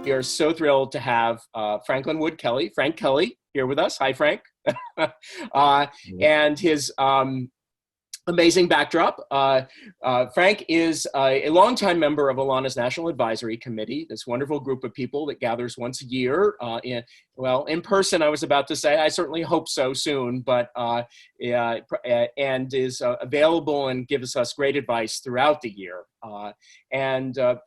We are so thrilled to have Franklin Wood Kelly, Frank Kelly, here with us. Hi, Frank. And his amazing backdrop. Frank is a longtime member of Olana's National Advisory Committee, this wonderful group of people that gathers once a year in person, I was about to say. I certainly hope so soon, but and is available and gives us great advice throughout the year.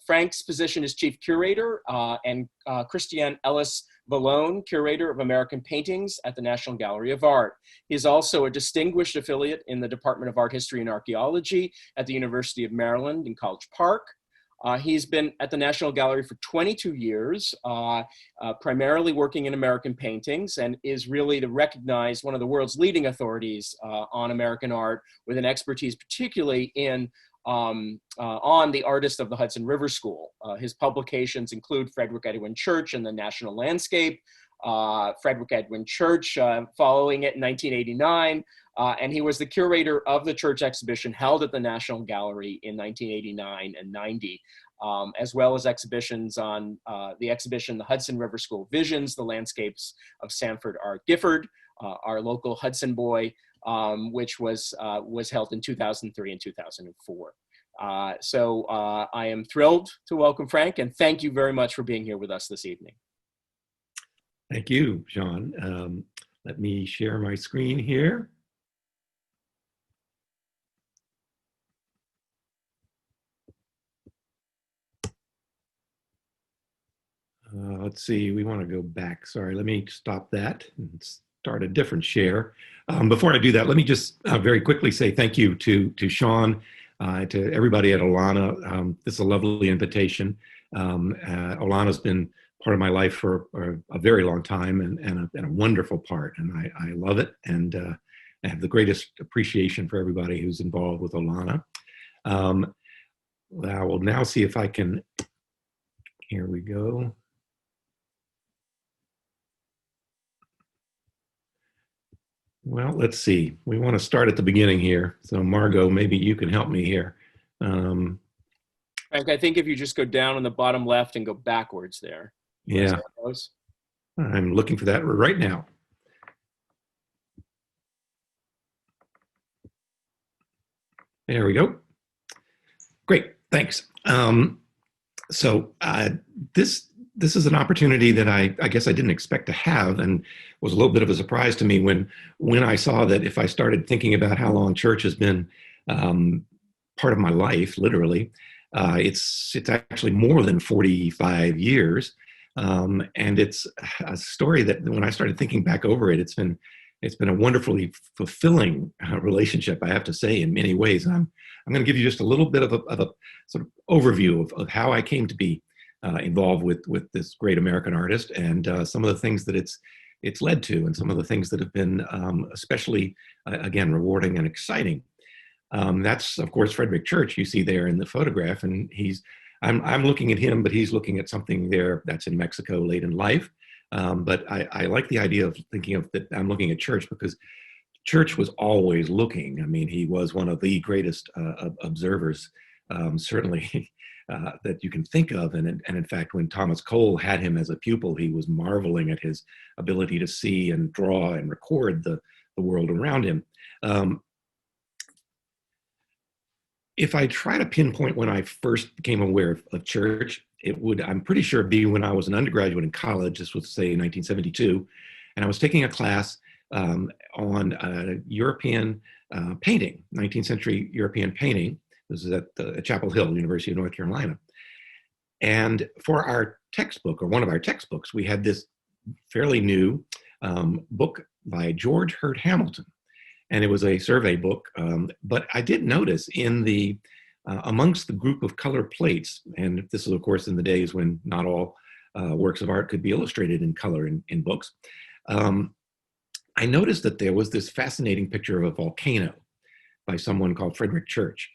Frank's position is chief curator and Christiane Ellis Vallone, curator of American paintings at the National Gallery of Art. He is also a distinguished affiliate in the Department of Art History and Archaeology at the University of Maryland in College Park. He's been at the National Gallery for 22 years, primarily working in American paintings, and is really recognized one of the world's leading authorities on American art, with an expertise particularly in on the artist of the Hudson River School. His publications include Frederic Edwin Church and the National Landscape, Frederic Edwin Church following it in 1989, and he was the curator of the Church exhibition held at the National Gallery in 1989 and 90, as well as exhibitions on the exhibition, the Hudson River School Visions, the Landscapes of Sanford R. Gifford, our local Hudson boy, which was held in 2003 and 2004. So I am thrilled to welcome Frank, and thank you very much for being here with us this evening. Thank you, John. Let me share my screen here. Let's see, we want to go back. Sorry, let me stop that and start a different share. Before I do that, let me just very quickly say thank you to Sean, to everybody at Olana. This is a lovely invitation. Olana's been part of my life for a very long time, and a wonderful part, and I love it, and I have the greatest appreciation for everybody who's involved with Olana. I will now see if I can, here we go. Well, let's see. We want to start at the beginning here. So Margot, maybe you can help me here. Frank, I think if you just go down on the bottom left and go backwards there. Yeah, I'm looking for that right now. There we go. Great, thanks. This is an opportunity that I guess I didn't expect to have, and was a little bit of a surprise to me when I saw that if I started thinking about how long church has been part of my life, literally, it's actually more than 45 years. And it's a story that when I started thinking back over it, it's been a wonderfully fulfilling relationship, I have to say, in many ways. I'm going to give you just a little bit of a sort of overview of how I came to be involved with this great American artist, and some of the things that it's led to, and some of the things that have been especially, again, rewarding and exciting. That's, of course, Frederic Church you see there in the photograph, and I'm looking at him, but he's looking at something there that's in Mexico late in life. But I like the idea of thinking of that I'm looking at Church, because Church was always looking. I mean, he was one of the greatest observers, certainly, that you can think of. And in fact, when Thomas Cole had him as a pupil, he was marveling at his ability to see and draw and record the world around him. If I try to pinpoint when I first became aware of Church, it would, I'm pretty sure, be when I was an undergraduate in college. This was, say, 1972. And I was taking a class on European painting, 19th century European painting. This is at Chapel Hill, University of North Carolina. And for our textbook, or one of our textbooks, we had this fairly new book by George Hurt Hamilton. And it was a survey book, but I did notice in the, amongst the group of color plates, and this is of course in the days when not all works of art could be illustrated in color in books, I noticed that there was this fascinating picture of a volcano by someone called Frederic Church.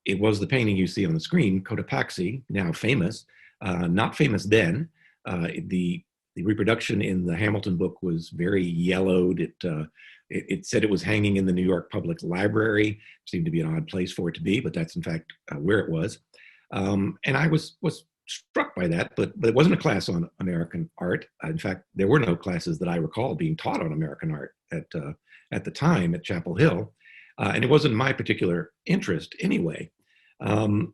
It was the painting you see on the screen, Cotopaxi, now famous, not famous then. The reproduction in the Hamilton book was very yellowed. It said it was hanging in the New York Public Library. Seemed to be an odd place for it to be, but that's in fact where it was. And I was struck by that, but it wasn't a class on American art. In fact, there were no classes that I recall being taught on American art at the time at Chapel Hill, and it wasn't my particular interest anyway. The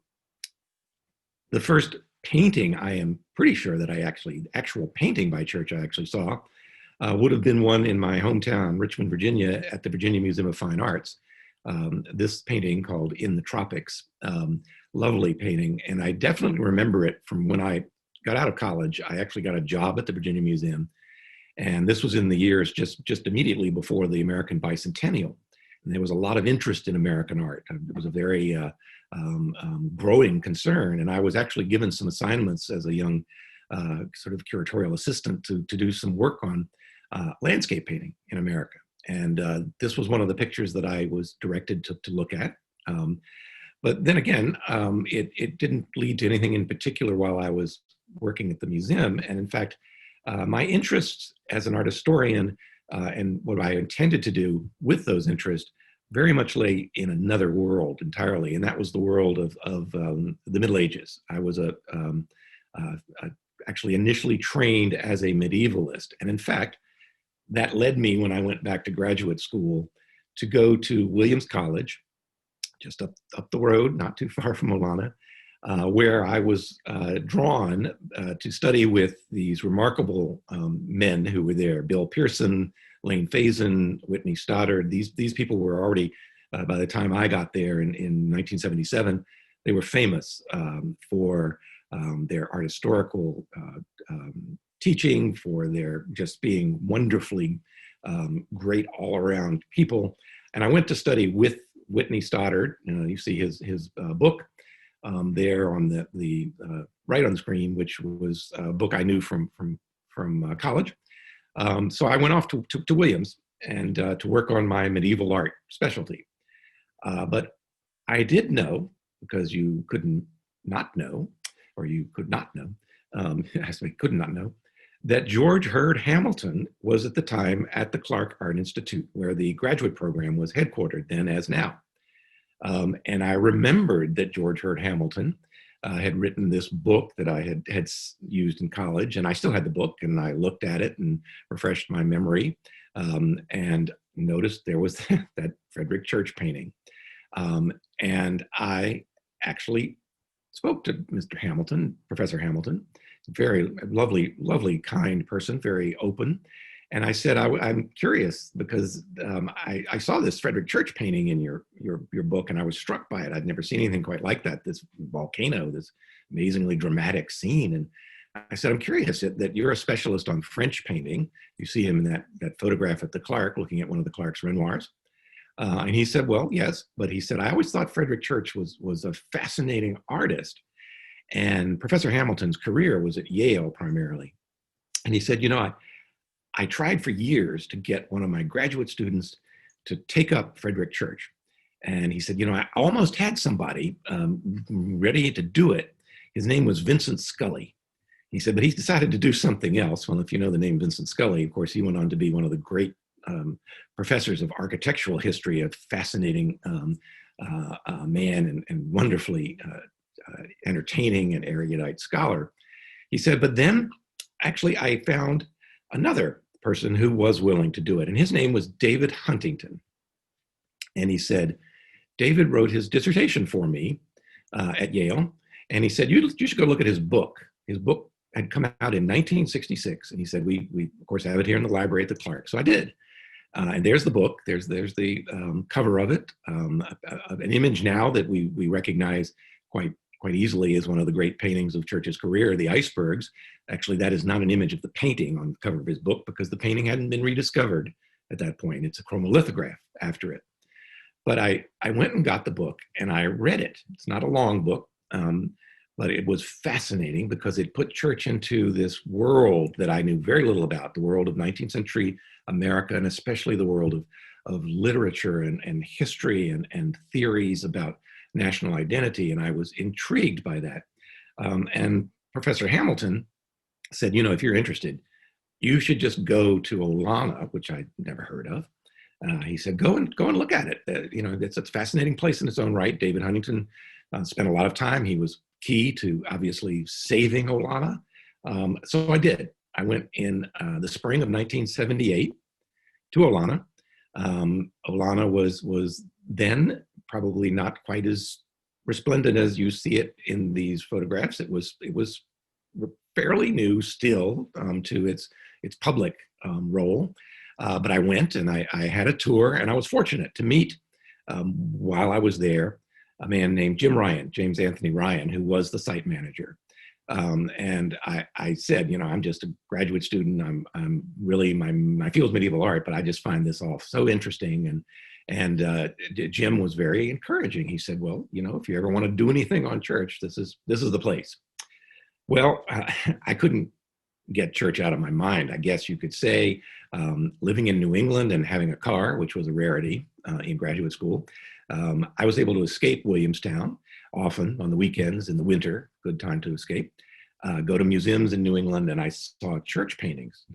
first painting, I am pretty sure that actual painting by Church I actually saw would have been one in my hometown, Richmond, Virginia, at the Virginia Museum of Fine Arts. This painting called In the Tropics, lovely painting. And I definitely remember it from when I got out of college. I actually got a job at the Virginia Museum. And this was in the years just immediately before the American Bicentennial. And there was a lot of interest in American art. It was a very growing concern. And I was actually given some assignments as a young sort of curatorial assistant to do some work on landscape painting in America. And this was one of the pictures that I was directed to look at. But then again, it didn't lead to anything in particular while I was working at the museum. And in fact, my interests as an art historian and what I intended to do with those interests very much lay in another world entirely. And that was the world of the Middle Ages. I was actually initially trained as a medievalist. And in fact, that led me, when I went back to graduate school, to go to Williams College, just up the road, not too far from Olana, where I was drawn to study with these remarkable men who were there: Bill Pearson, Lane Faison, Whitney Stoddard. These people were already, by the time I got there in 1977, they were famous for their art historical teaching, for their just being wonderfully great all-around people. And I went to study with Whitney Stoddard. You see his book there on the right on the screen, which was a book I knew from college. So I went off to Williams and to work on my medieval art specialty. But I did know, because you couldn't not know, or you could not know, actually could not know, that George Hurd Hamilton was at the time at the Clark Art Institute, where the graduate program was headquartered then as now. And I remembered that George Hurd Hamilton had written this book that I had used in college, and I still had the book, and I looked at it and refreshed my memory, and noticed there was that Frederic Church painting. And I actually spoke to Mr. Hamilton, Professor Hamilton, very lovely, kind person, very open. And I said, I'm curious because I saw this Frederic Church painting in your book, and I was struck by it. I'd never seen anything quite like that, this volcano, this amazingly dramatic scene. And I said, I'm curious that you're a specialist on French painting. You see him in that photograph at the Clark, looking at one of the Clark's Renoirs. And he said, well, yes, but he said, I always thought Frederic Church was a fascinating artist. And Professor Hamilton's career was at Yale primarily. And he said, I tried for years to get one of my graduate students to take up Frederic Church. And he said, I almost had somebody ready to do it. His name was Vincent Scully. He said, but he's decided to do something else. Well, if you know the name Vincent Scully, of course, he went on to be one of the great professors of architectural history, a fascinating man and wonderfully entertaining and erudite scholar. He said, but then actually I found another person who was willing to do it, and his name was David Huntington. And he said, David wrote his dissertation for me at Yale, and he said, you should go look at his book. His book had come out in 1966, and he said, we of course have it here in the library at the Clark. So I did. And there's the book. There's the cover of it, an image now that we recognize quite easily as one of the great paintings of Church's career, the icebergs. Actually, that is not an image of the painting on the cover of his book, because the painting hadn't been rediscovered at that point. It's a chromolithograph after it. But I went and got the book and I read it. It's not a long book, but it was fascinating because it put Church into this world that I knew very little about, the world of 19th century America, and especially the world of literature and history and theories about national identity. And I was intrigued by that. And Professor Hamilton said, if you're interested, you should just go to Olana, which I'd never heard of. He said, go and look at it. It's a fascinating place in its own right. David Huntington spent a lot of time. He was key to obviously saving Olana. So I did. I went in the spring of 1978 to Olana. Olana was then probably not quite as resplendent as you see it in these photographs. It was fairly new still to its public role. But I went and I had a tour, and I was fortunate to meet while I was there a man named James Anthony Ryan, who was the site manager. And I said, I'm just a graduate student. I'm really, my field's medieval art, but I just find this all so interesting. And Jim was very encouraging. He said, well, if you ever want to do anything on church, this is the place. Well, I couldn't get church out of my mind, I guess you could say. Living in New England and having a car, which was a rarity in graduate school, I was able to escape Williamstown often on the weekends in the winter, good time to escape, go to museums in New England, and I saw church paintings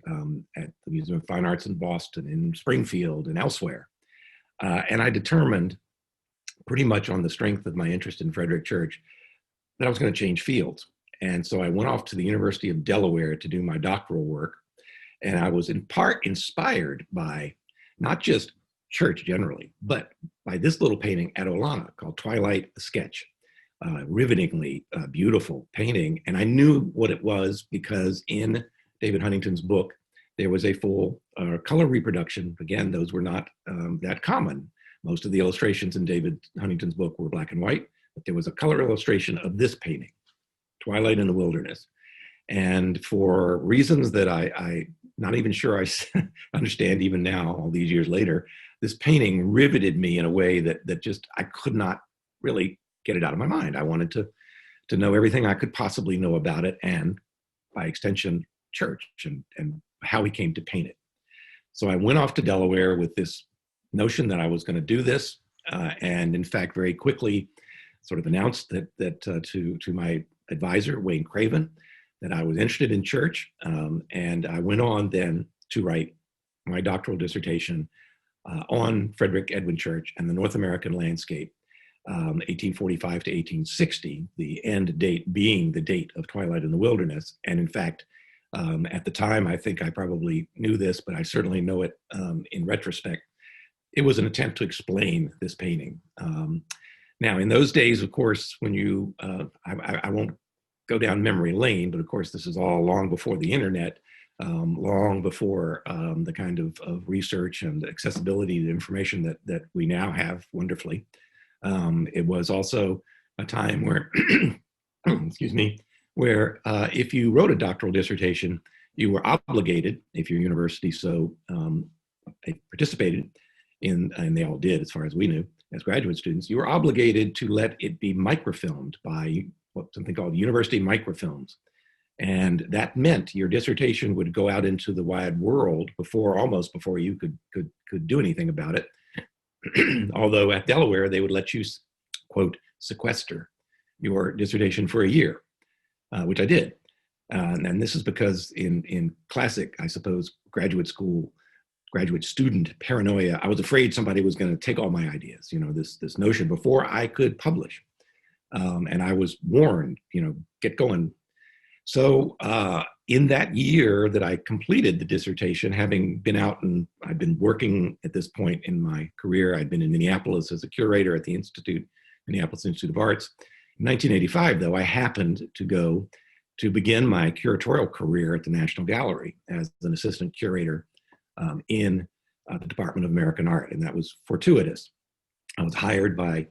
at the Museum of Fine Arts in Boston, in Springfield, and elsewhere. And I determined, pretty much on the strength of my interest in Frederic Church, that I was going to change fields. And so I went off to the University of Delaware to do my doctoral work. And I was in part inspired by not just church generally, but by this little painting at Olana called Twilight, a Sketch. Rivetingly beautiful painting. And I knew what it was because in David Huntington's book, there was a full color reproduction. Again, those were not that common. Most of the illustrations in David Huntington's book were black and white, but there was a color illustration of this painting, Twilight in the Wilderness. And for reasons that I'm not even sure I understand even now, all these years later, this painting riveted me in a way that just, I could not really get it out of my mind. I wanted to know everything I could possibly know about it, and by extension, church and how he came to paint it. So I went off to Delaware with this notion that I was going to do this, and in fact, very quickly sort of announced that to my advisor, Wayne Craven, that I was interested in church, and I went on then to write my doctoral dissertation on Frederic Edwin Church and the North American landscape, 1845 to 1860, the end date being the date of Twilight in the Wilderness. And in fact, at the time, I think I probably knew this, but I certainly know it in retrospect, it was an attempt to explain this painting. Now, in those days, of course, when you, I won't go down memory lane, but of course, this is all long before the internet, long before the kind of research and accessibility to information that we now have wonderfully. It was also a time where, excuse me, where if you wrote a doctoral dissertation, you were obligated, if your university so participated in, and they all did as far as we knew, as graduate students, you were obligated to let it be microfilmed by something called university microfilms. And that meant your dissertation would go out into the wide world almost before you could do anything about it. Although at Delaware, they would let you, quote, sequester your dissertation for a year, which I did. And this is because in classic, I suppose, graduate student paranoia, I was afraid somebody was going to take all my ideas, this notion before I could publish. And I was warned, get going. So in that year that I completed the dissertation, having been out and I'd been working at this point in my career, I'd been in Minneapolis as a curator at the Minneapolis Institute of Arts. In 1985, though, I happened to go to begin my curatorial career at the National Gallery as an assistant curator in the Department of American Art, and that was fortuitous. I was hired by,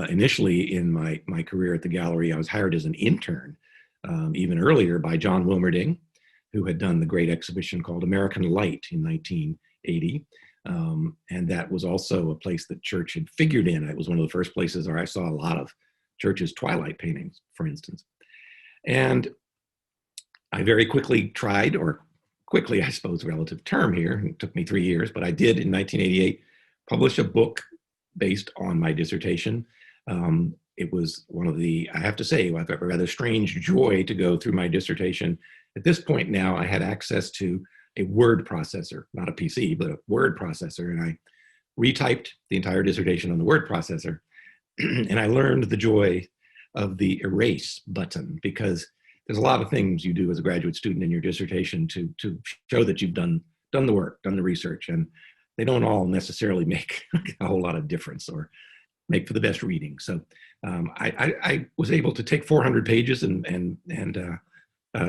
initially in my career at the gallery, I was hired as an intern, even earlier by John Wilmerding, who had done the great exhibition called American Light in 1980. And that was also a place that church had figured in. It was one of the first places where I saw a lot of church's twilight paintings, for instance. And I very quickly tried, or quickly, I suppose, relative term here, it took me 3 years, but I did in 1988 publish a book based on my dissertation. It was one of the, I have to say, a rather strange joy to go through my dissertation. At this point now, I had access to a word processor, not a PC, but a word processor, and I retyped the entire dissertation on the word processor. And I learned the joy of the erase button, because there's a lot of things you do as a graduate student in your dissertation to show that you've done the work, done the research, and they don't all necessarily make a whole lot of difference or make for the best reading. So I was able to take 400 pages and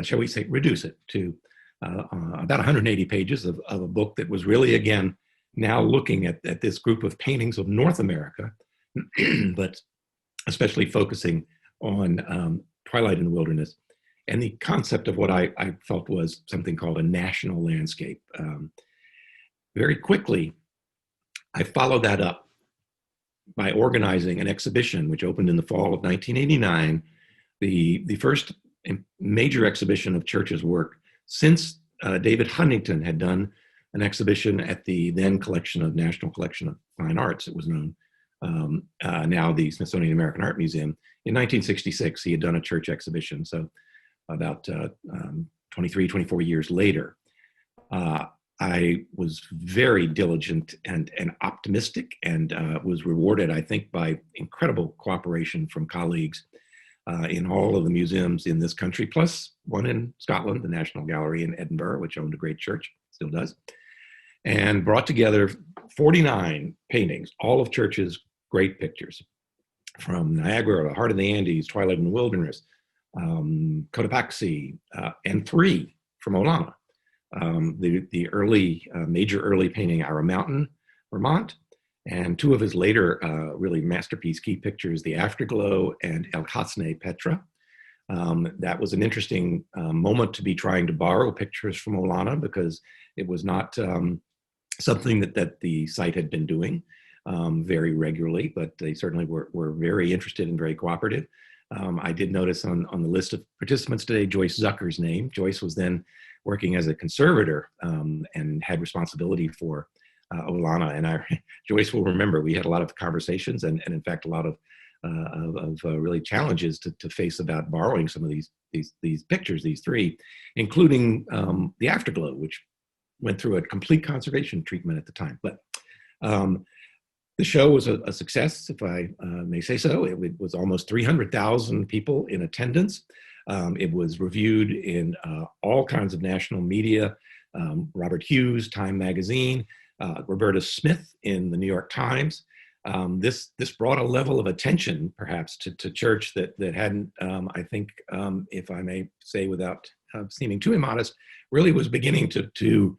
shall we say, reduce it to about 180 pages of a book that was really, again, now looking at this group of paintings of North America, but especially focusing on Twilight in the Wilderness and the concept of what I felt was something called a national landscape. Very quickly, I followed that up by organizing an exhibition which opened in the fall of 1989, the first major exhibition of Church's work since David Huntington had done an exhibition at the then National Collection of Fine Arts, it was known, now the Smithsonian American Art Museum. In 1966, he had done a Church exhibition, so about 23, 24 years later. I was very diligent and optimistic, and was rewarded, I think, by incredible cooperation from colleagues in all of the museums in this country, plus one in Scotland, the National Gallery in Edinburgh, which owned a great church, still does, and brought together 49 paintings, all of Church's great pictures, from Niagara, the Heart of the Andes, Twilight in the Wilderness, Cotopaxi, and 3 from Olana. The early, major early painting, Our Mountain, Vermont, and 2 of his later really masterpiece key pictures, The Afterglow and El Hasne Petra. That was an interesting moment to be trying to borrow pictures from Olana, because it was not something that the site had been doing very regularly, but they certainly were very interested and very cooperative. I did notice on the list of participants today, Joyce Zucker's name. Joyce was then working as a conservator and had responsibility for Olana. And Joyce will remember, we had a lot of conversations and in fact, a lot of really challenges to face about borrowing some of these pictures, these 3, including The Afterglow, which went through a complete conservation treatment at the time. But the show was a success, if I may say so. It was almost 300,000 people in attendance. It was reviewed in all kinds of national media, Robert Hughes, Time Magazine, Roberta Smith in the New York Times. This brought a level of attention, perhaps, to Church that hadn't, I think, if I may say without seeming too immodest, really was beginning to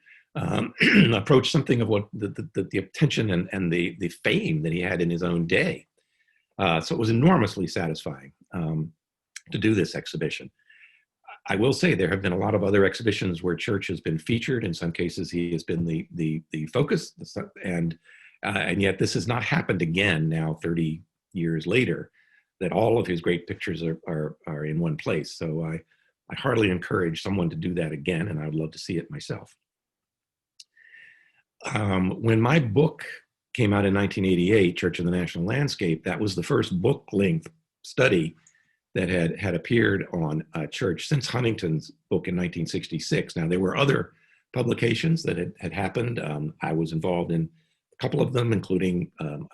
approach something of what the attention and the fame that he had in his own day. So it was enormously satisfying to do this exhibition. I will say there have been a lot of other exhibitions where Church has been featured. In some cases, he has been the focus, and yet this has not happened again now 30 years later, that all of his great pictures are in one place. So I heartily encourage someone to do that again, and I would love to see it myself. When my book came out in 1988, Church of the National Landscape, that was the first book-length study that had appeared on Church since Huntington's book in 1966. Now, there were other publications that had happened. I was involved in a couple of them, including an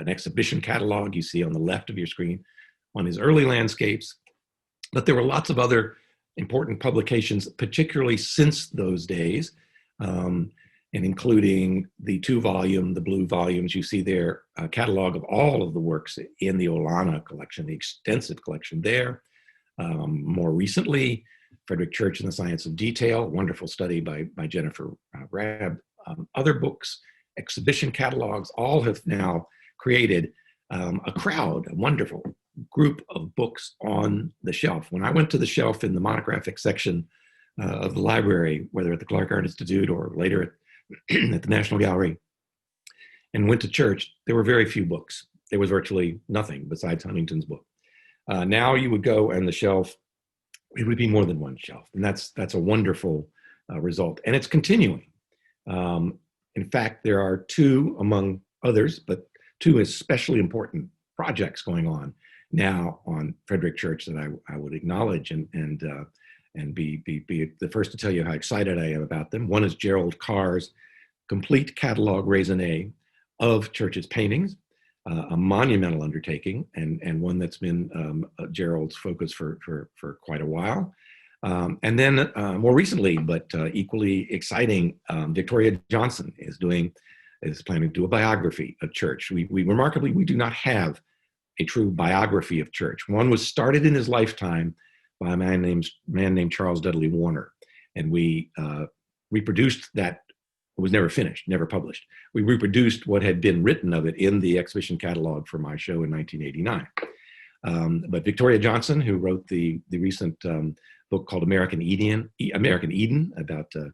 exhibition catalog you see on the left of your screen on his early landscapes. But there were lots of other important publications, particularly since those days, and including the 2-volume, the blue volumes you see there, a catalog of all of the works in the Olana collection, the extensive collection there. More recently, Frederic Church and the Science of Detail, wonderful study by Jennifer Rabb. Other books, exhibition catalogs, all have now created a crowd, a wonderful group of books on the shelf. When I went to the shelf in the monographic section of the library, whether at the Clark Art Institute or later at the National Gallery, and went to Church, there were very few books. There was virtually nothing besides Huntington's book. Now you would go and the shelf, it would be more than one shelf. And that's a wonderful result. And it's continuing. In fact, there are 2 among others, but 2 especially important projects going on now on Frederic Church that I would acknowledge and be the first to tell you how excited I am about them. One is Gerald Carr's complete catalog raisonné of Church's paintings. a monumental undertaking, and one that's been Gerald's focus for quite a while. And then more recently, but equally exciting, Victoria Johnson is planning to do a biography of Church. We remarkably, we do not have a true biography of Church. One was started in his lifetime by a man named Charles Dudley Warner, and we reproduced that. It was never finished, never published. We reproduced what had been written of it in the exhibition catalog for my show in 1989. But Victoria Johnson, who wrote the recent book called American Eden, about the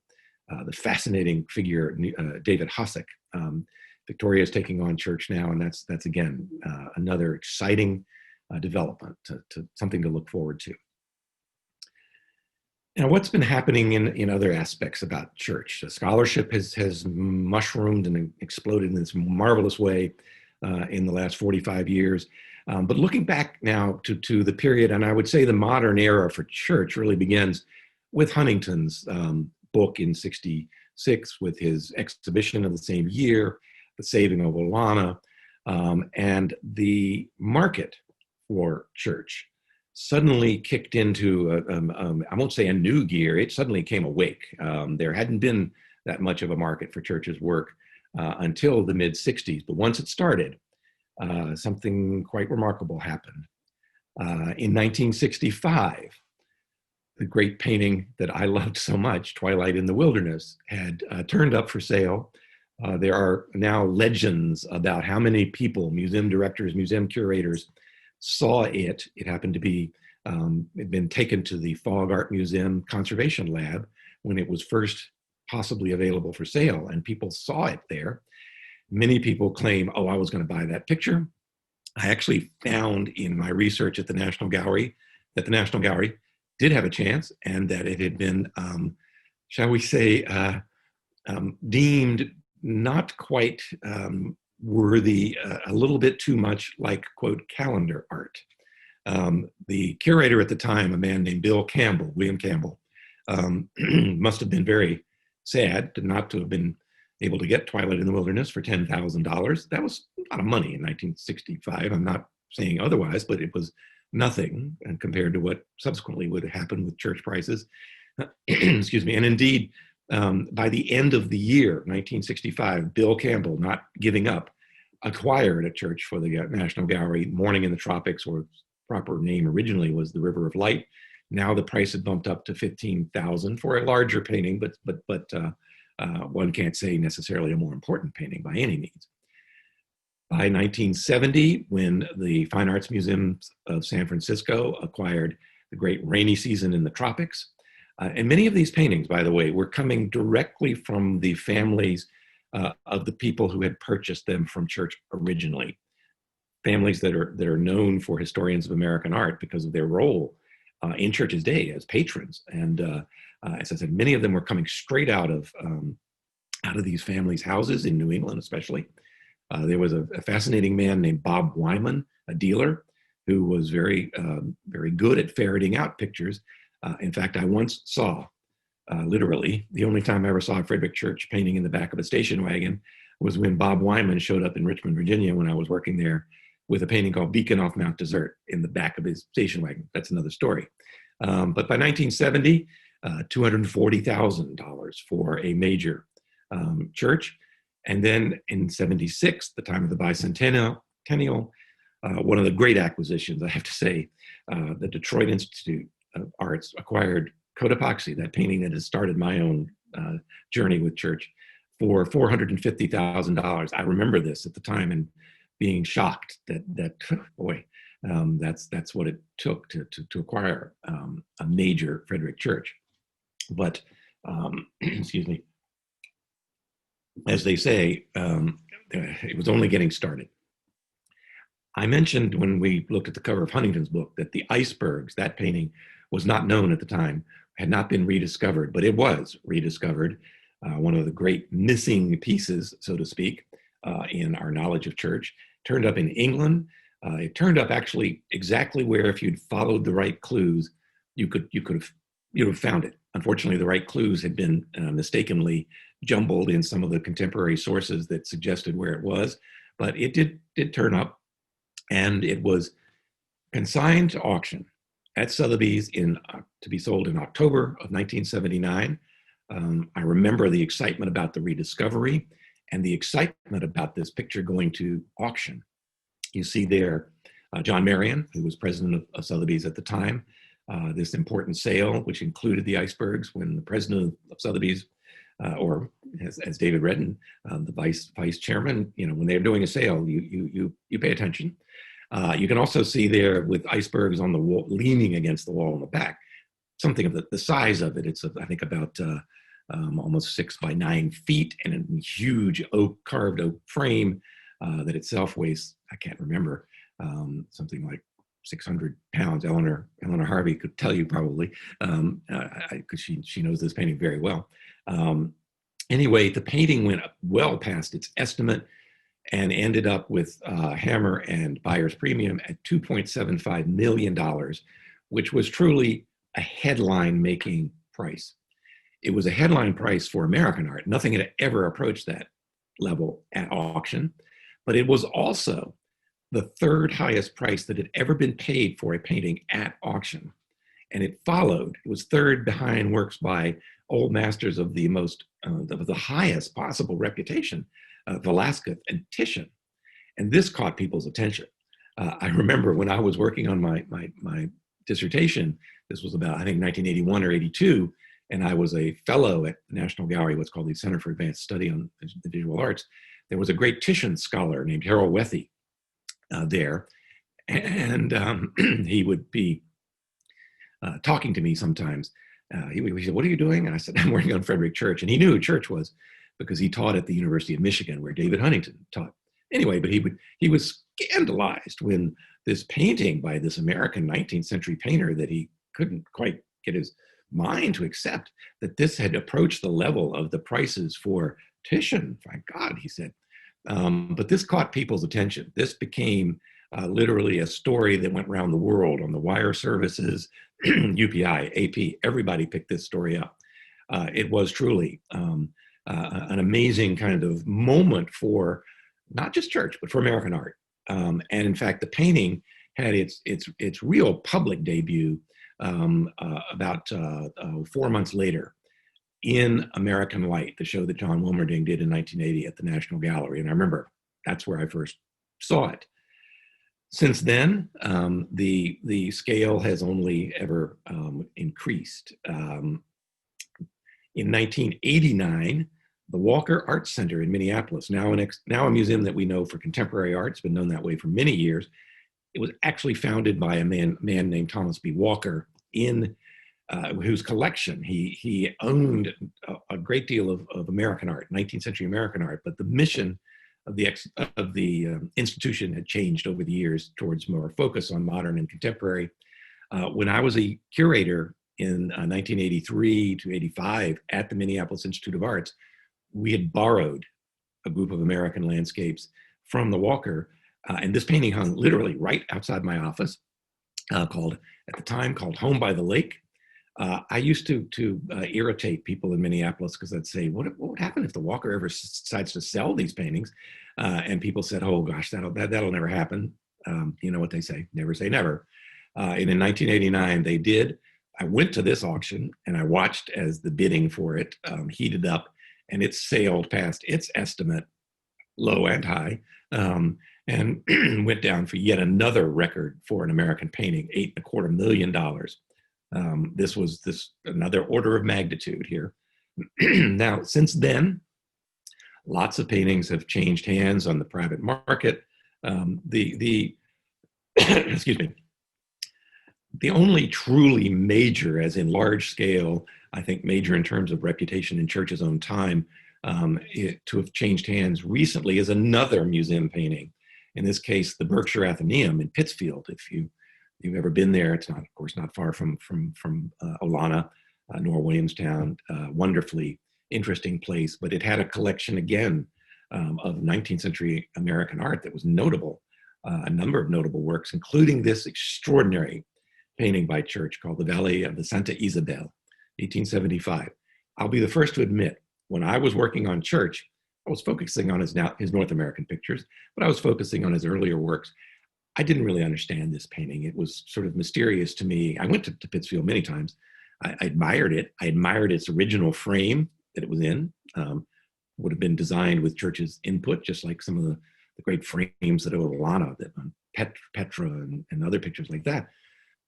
fascinating figure David Hossack. Victoria is taking on Church now, and that's again another exciting development, to something to look forward to. Now, what's been happening in other aspects about Church? The scholarship has mushroomed and exploded in this marvelous way in the last 45 years. But looking back now to the period, and I would say the modern era for Church really begins with Huntington's book in '66, with his exhibition of the same year, The Saving of Olana, and the market for Church suddenly kicked into, I won't say a new gear, it suddenly came awake. There hadn't been that much of a market for Church's work until the mid-'60s, but once it started, something quite remarkable happened. In 1965, the great painting that I loved so much, Twilight in the Wilderness, had turned up for sale. There are now legends about how many people, museum directors, museum curators, saw it. It happened to be, it'd been taken to the Fogg Art Museum Conservation Lab when it was first possibly available for sale, and people saw it there. Many people claim, oh, I was going to buy that picture. I actually found in my research at the National Gallery that the National Gallery did have a chance, and that it had been, shall we say, deemed not quite worthy, a little bit too much like, quote, calendar art. The curator at the time, a man named William Campbell, must have been very sad not to have been able to get Twilight in the Wilderness for $10,000. That was a lot of money in 1965. I'm not saying otherwise, but it was nothing compared to what subsequently would happen with Church prices. Excuse me. And indeed, by the end of the year, 1965, Bill Campbell, not giving up, acquired a Church for the National Gallery, Morning in the Tropics, or proper name originally was The River of Light. Now the price had bumped up to $15,000 for a larger painting, but one can't say necessarily a more important painting by any means. By 1970, when the Fine Arts Museums of San Francisco acquired The Great Rainy Season in the Tropics, and many of these paintings, by the way, were coming directly from the families of the people who had purchased them from Church originally. Families that are known for historians of American art because of their role in Church's day as patrons. And as I said, many of them were coming straight out of these families' houses in New England, especially. There was a fascinating man named Bob Wyman, a dealer, who was very good at ferreting out pictures. In fact, I once saw, literally, the only time I ever saw a Frederic Church painting in the back of a station wagon was when Bob Wyman showed up in Richmond, Virginia, when I was working there, with a painting called Beacon off Mount Desert in the back of his station wagon. That's another story. But by 1970, $240,000 for a major church. And then in '76, the time of the bicentennial, one of the great acquisitions, I have to say, the Detroit Institute of Arts acquired Cotopaxi, that painting that has started my own journey with Church, for $450,000. I remember this at the time and being shocked that boy, that's what it took to acquire a major Frederic Church. But excuse me, as they say, it was only getting started. I mentioned when we looked at the cover of Huntington's book that the icebergs, that painting, was not known at the time, had not been rediscovered, but it was rediscovered. One of the great missing pieces, so to speak, in our knowledge of Church, turned up in England. It turned up actually exactly where, if you'd followed the right clues, you could have found it. Unfortunately, the right clues had been mistakenly jumbled in some of the contemporary sources that suggested where it was. But it did turn up, and it was consigned to auction at Sotheby's to be sold in October of 1979. I remember the excitement about the rediscovery and the excitement about this picture going to auction. You see there John Marion, who was president of Sotheby's at the time, this important sale, which included the icebergs, when the president of Sotheby's, or as David Redden, the vice chairman, when they're doing a sale, you pay attention. You can also see there with icebergs on the wall, leaning against the wall in the back, something of the size of it. It's, I think, about almost 6 by 9 feet, and a huge carved oak frame that itself weighs, I can't remember, something like 600 pounds. Eleanor Harvey could tell you probably, because she knows this painting very well. Anyway, the painting went up well past its estimate and ended up with hammer and buyer's premium at $2.75 million, which was truly a headline-making price. It was a headline price for American art. Nothing had ever approached that level at auction, but it was also the third highest price that had ever been paid for a painting at auction. And it followed. It was third behind works by old masters of the highest possible reputation, Velázquez and Titian. And this caught people's attention. I remember when I was working on my dissertation, this was about, I think, 1981 or 82, and I was a fellow at the National Gallery, what's called the Center for Advanced Study on the Visual Arts. There was a great Titian scholar named Harold Wethy there, and he would be talking to me sometimes. He said, "What are you doing?" And I said, "I'm working on Frederic Church." And he knew who Church was because he taught at the University of Michigan, where David Huntington taught. Anyway, but he was scandalized when this painting by this American 19th century painter that he couldn't quite get his mind to accept, that this had approached the level of the prices for Titian. My God, he said. But this caught people's attention. This became literally a story that went around the world on the wire services, UPI, AP, everybody picked this story up. It was truly an amazing kind of moment for not just Church, but for American art. And in fact, the painting had its real public debut about 4 months later in American Light, the show that John Wilmerding did in 1980 at the National Gallery. And I remember that's where I first saw it. Since then, the scale has only ever increased. In 1989, the Walker Art Center in Minneapolis, now a museum that we know for contemporary art, it's been known that way for many years. It was actually founded by a man named Thomas B. Walker, in whose collection he owned a great deal of American art, 19th century American art, but the mission of the institution had changed over the years towards more focus on modern and contemporary. When I was a curator in 1983 to 85 at the Minneapolis Institute of Arts, we had borrowed a group of American landscapes from the Walker, and this painting hung literally right outside my office, called Home by the Lake. I used to irritate people in Minneapolis because I'd say, what would happen if the Walker ever decides to sell these paintings? And people said, oh gosh, that'll never happen. You know what they say, never say never. And in 1989, they did. I went to this auction and I watched as the bidding for it heated up, and it sailed past its estimate, low and high, and went down for yet another record for an American painting, $8.25 million. This was another order of magnitude here. Now, since then, lots of paintings have changed hands on the private market. Excuse me. The only truly major, as in large scale, I think major in terms of reputation in Church's own time, to have changed hands recently is another museum painting. In this case, the Berkshire Athenaeum in Pittsfield. If you've ever been there, it's not, of course, not far from Olana, nor Williamstown. Wonderfully interesting place, but it had a collection again of 19th century American art that was notable. A number of notable works, including this extraordinary painting by Church called The Valley of the Santa Isabel, 1875. I'll be the first to admit, when I was working on Church, I was focusing on his North American pictures, but I was focusing on his earlier works. I didn't really understand this painting. It was sort of mysterious to me. I went to Pittsfield many times. I admired it. I admired its original frame that it was in. Would have been designed with Church's input, just like some of the great frames that Olana, that Petra, and other pictures like that.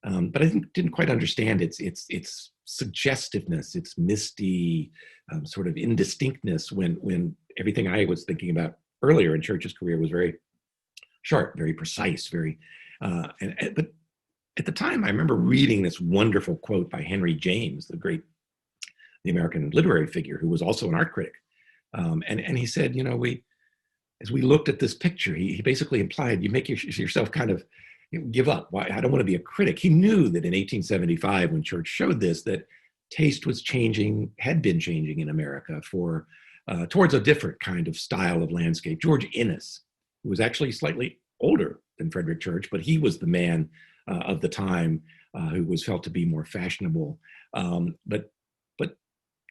But I didn't quite understand its suggestiveness, its misty sort of indistinctness when everything I was thinking about earlier in Church's career was very sharp, very precise, but at the time I remember reading this wonderful quote by Henry James, the American literary figure who was also an art critic. And he said, as we looked at this picture, he basically implied you make yourself kind of give up. Why? I don't want to be a critic. He knew that in 1875, when Church showed this, that taste was changing, had been changing in America towards a different kind of style of landscape. George Inness, who was actually slightly older than Frederic Church, but he was the man of the time who was felt to be more fashionable. But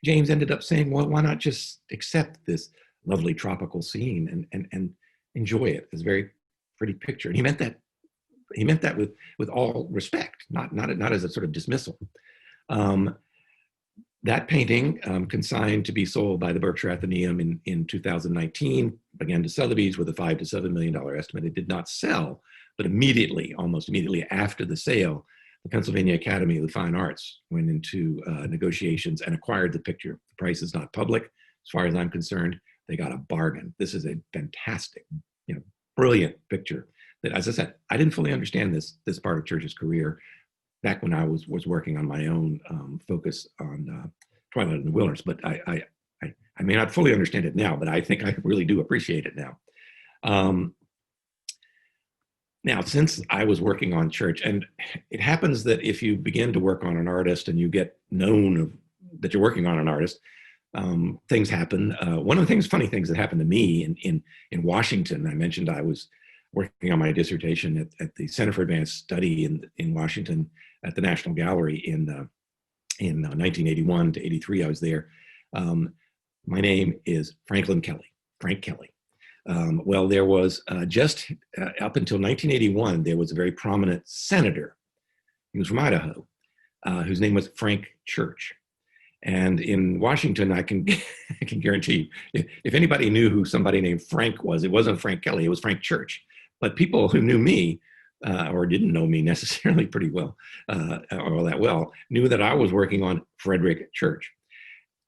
James ended up saying, well, why not just accept this lovely tropical scene and enjoy it as a very pretty picture? And he meant that with all respect, not as a sort of dismissal. That painting, consigned to be sold by the Berkshire Atheneum in 2019, began to Sotheby's with a $5 to $7 million estimate. It did not sell, but almost immediately after the sale, the Pennsylvania Academy of the Fine Arts went into negotiations and acquired the picture. The price is not public. As far as I'm concerned, they got a bargain. This is a fantastic, brilliant picture that, as I said, I didn't fully understand this part of Church's career back when I was working on my own focus on Twilight in the Wilderness. But I may not fully understand it now, but I think I really do appreciate it now. Now, since I was working on Church, and it happens that if you begin to work on an artist and you get known that you're working on an artist, things happen. One of the funny things that happened to me in Washington, I mentioned I was working on my dissertation at the Center for Advanced Study in Washington at the National Gallery in 1981 to 83. I was there. My name is Frank Kelly. Well, there was just up until 1981, there was a very prominent senator. He was from Idaho, whose name was Frank Church. And in Washington, I can guarantee you, if anybody knew who somebody named Frank was, it wasn't Frank Kelly, it was Frank Church. But people who knew me, or didn't know me necessarily pretty well, or that well, knew that I was working on Frederic Church.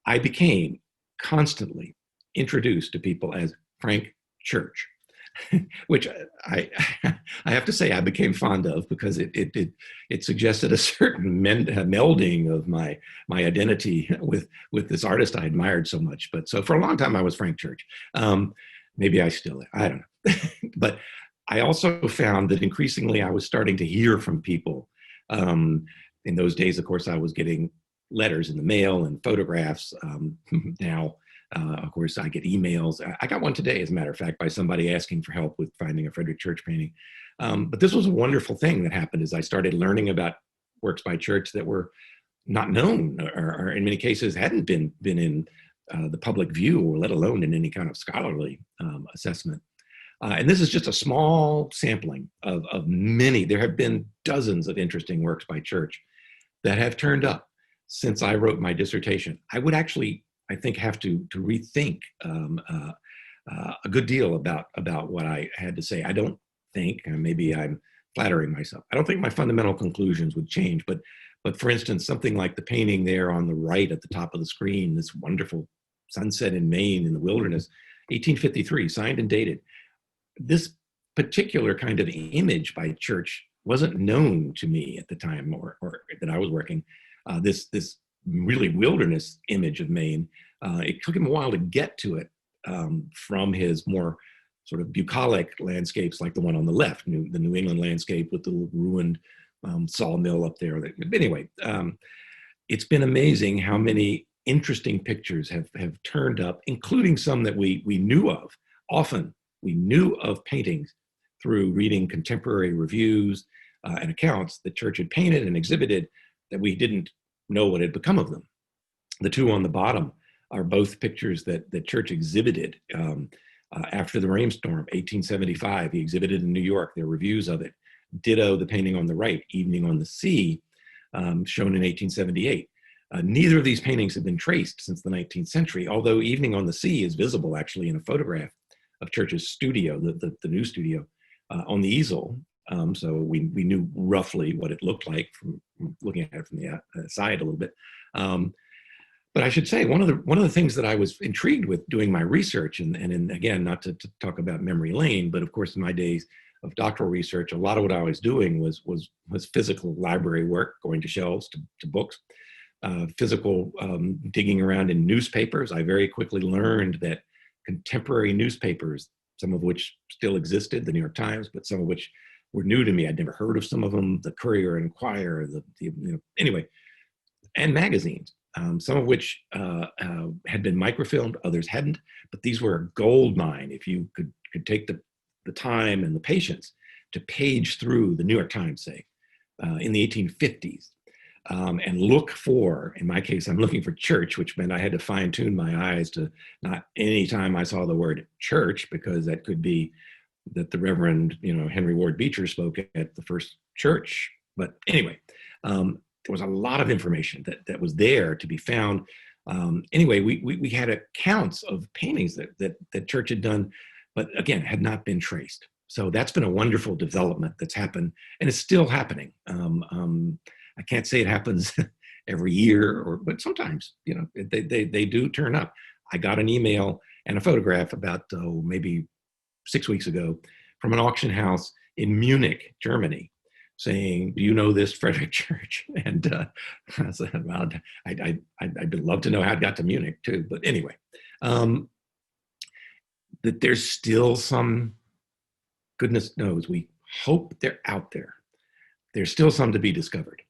I became constantly introduced to people as Frank Church, which I have to say I became fond of, because it suggested a certain melding of my identity with this artist I admired so much. But so for a long time I was Frank Church. Maybe I still am, I don't know. But I also found that increasingly I was starting to hear from people. In those days, of course, I was getting letters in the mail and photographs. Now, of course, I get emails. I got one today, as a matter of fact, by somebody asking for help with finding a Frederic Church painting. But this was a wonderful thing that happened as I started learning about works by Church that were not known, or in many cases hadn't been in the public view, or let alone in any kind of scholarly assessment. And this is just a small sampling of many. There have been dozens of interesting works by Church that have turned up since I wrote my dissertation. I would actually, I think, have to rethink a good deal about what I had to say. I don't think, and maybe I'm flattering myself, I don't think my fundamental conclusions would change. But for instance, something like the painting there on the right at the top of the screen, this wonderful sunset in Maine in the wilderness, 1853, signed and dated. This particular kind of image by Church wasn't known to me at the time, or that I was working. This really wilderness image of Maine. It took him a while to get to it from his more sort of bucolic landscapes, like the one on the left, the New England landscape with the ruined sawmill up there. But anyway, it's been amazing how many interesting pictures have turned up, including some that we knew of. Often we knew of paintings through reading contemporary reviews and accounts that Church had painted and exhibited, that we didn't know what had become of them. The two on the bottom are both pictures that Church exhibited after the rainstorm, 1875. He exhibited in New York. There are reviews of it. Ditto the painting on the right, Evening on the Sea, shown in 1878. Neither of these paintings have been traced since the 19th century, although Evening on the Sea is visible actually in a photograph of Church's studio, the new studio, on the easel. So we knew roughly what it looked like from looking at it from the side a little bit. But I should say one of the things that I was intrigued with doing my research, and again, not to talk about memory lane, but of course in my days of doctoral research, a lot of what I was doing was physical library work, going to shelves, to books, physical digging around in newspapers. I very quickly learned that contemporary newspapers, some of which still existed, the New York Times, but some of which were new to me. I'd never heard of some of them, the Courier and Enquirer, anyway, and magazines. Some of which had been microfilmed, others hadn't, but these were a gold mine if you could take the time and the patience to page through the New York Times, say, in the 1850s, and look for, in my case, I'm looking for church, which meant I had to fine tune my eyes to not any time I saw the word church, because that could be that the Reverend, Henry Ward Beecher spoke at the first church. But anyway, there was a lot of information that was there to be found. Anyway, we had accounts of paintings that Church had done, but again, had not been traced. So that's been a wonderful development that's happened, and it's still happening. I can't say it happens every year, but sometimes, they do turn up. I got an email and a photograph about maybe 6 weeks ago from an auction house in Munich, Germany, saying, "Do you know this Frederic Church?" And I said, "Well, I'd love to know how it got to Munich too." But anyway, that there's still some, goodness knows, we hope they're out there. There's still some to be discovered.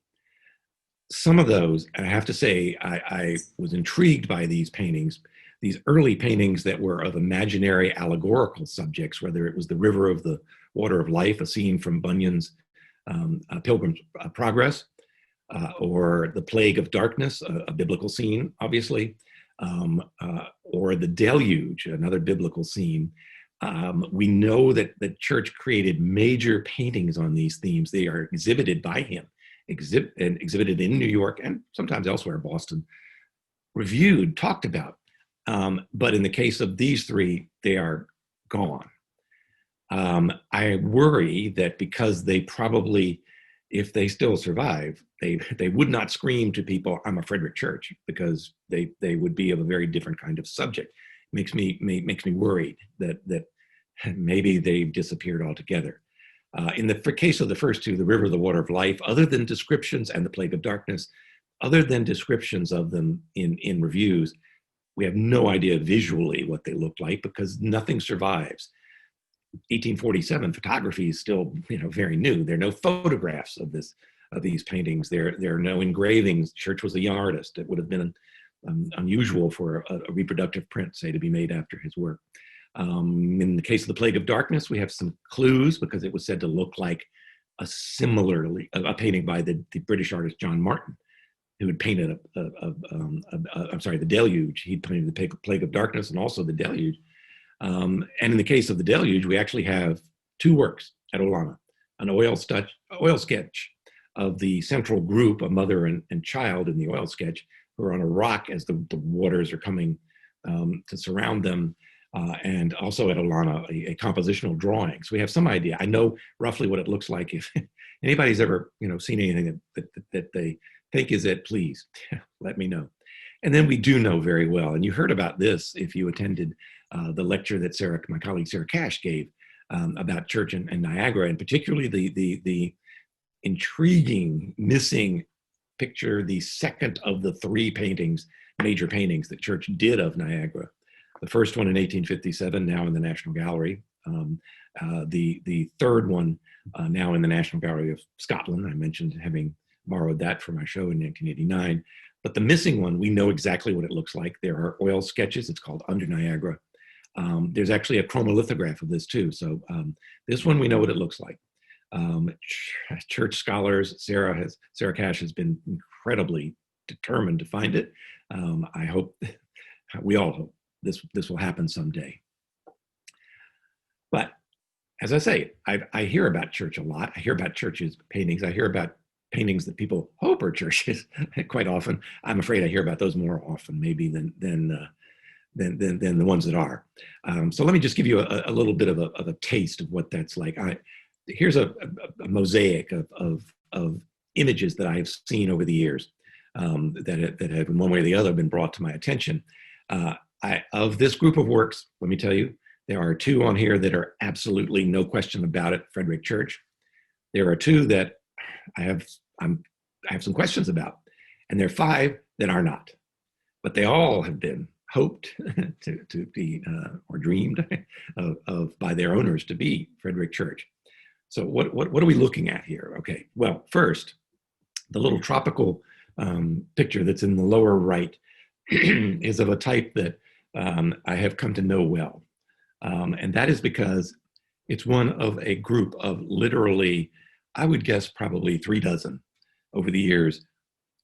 Some of those, I have to say, I was intrigued by these paintings, these early paintings that were of imaginary allegorical subjects, whether it was the River of the Water of Life, a scene from Bunyan's Pilgrim's Progress, or the Plague of Darkness, a biblical scene, obviously, or the Deluge, another biblical scene. We know that the Church created major paintings on these themes. They are exhibited by him, exhibited in New York and sometimes elsewhere, Boston, reviewed, talked about. But in the case of these three, they are gone. I worry that because they probably, if they still survive, they would not scream to people, "I'm a Frederic Church," because they would be of a very different kind of subject. Makes me worried that maybe they've disappeared altogether. In the case of the first two, the River, the Water of Life, other than descriptions, and the Plague of Darkness, other than descriptions of them in reviews, we have no idea visually what they look like because nothing survives. 1847 photography is still, very new. There are no photographs of these paintings. There are no engravings. Church was a young artist. It would have been unusual for a reproductive print, say, to be made after his work. In the case of the Plague of Darkness, we have some clues because it was said to look like a painting by the British artist John Martin, who had painted the Deluge. He painted the Plague of Darkness and also the Deluge. And in the case of the Deluge, we actually have two works at Olana: an oil sketch of the central group, a mother and child in the oil sketch, who are on a rock as the waters are coming to surround them. And also at Olana, a compositional drawing. So we have some idea. I know roughly what it looks like. If anybody's ever, seen anything that they think is it, please let me know. And then we do know very well, and you heard about this if you attended the lecture that my colleague Sarah Cash gave about Church and Niagara, and particularly the intriguing missing picture, the second of the three major paintings that Church did of Niagara. The first one in 1857, now in the National Gallery. The third one now in the National Gallery of Scotland. I mentioned having borrowed that for my show in 1989. But the missing one, we know exactly what it looks like. There are oil sketches. It's called Under Niagara. There's actually a chromolithograph of this too. So this one, we know what it looks like. Church scholars, Sarah Cash has been incredibly determined to find it. I hope We all hope this will happen someday. But as I say, I hear about church a lot. I hear about churches' paintings. I hear about paintings that people hope are churches quite often. I'm afraid I hear about those more often maybe than the ones that are. So let me just give you a little bit of a taste of what that's like. Here's a mosaic of images that I have seen over the years that have in one way or the other been brought to my attention. Of this group of works, let me tell you, there are two on here that are absolutely no question about it, Frederic Church. There are two that I have some questions about, and there are five that are not. But they all have been hoped to be or dreamed of by their owners to be Frederic Church. So what are we looking at here? Okay, well, first, the little tropical picture that's in the lower right is of a type that I have come to know well. And that is because it's one of a group of literally, I would guess probably 36 over the years,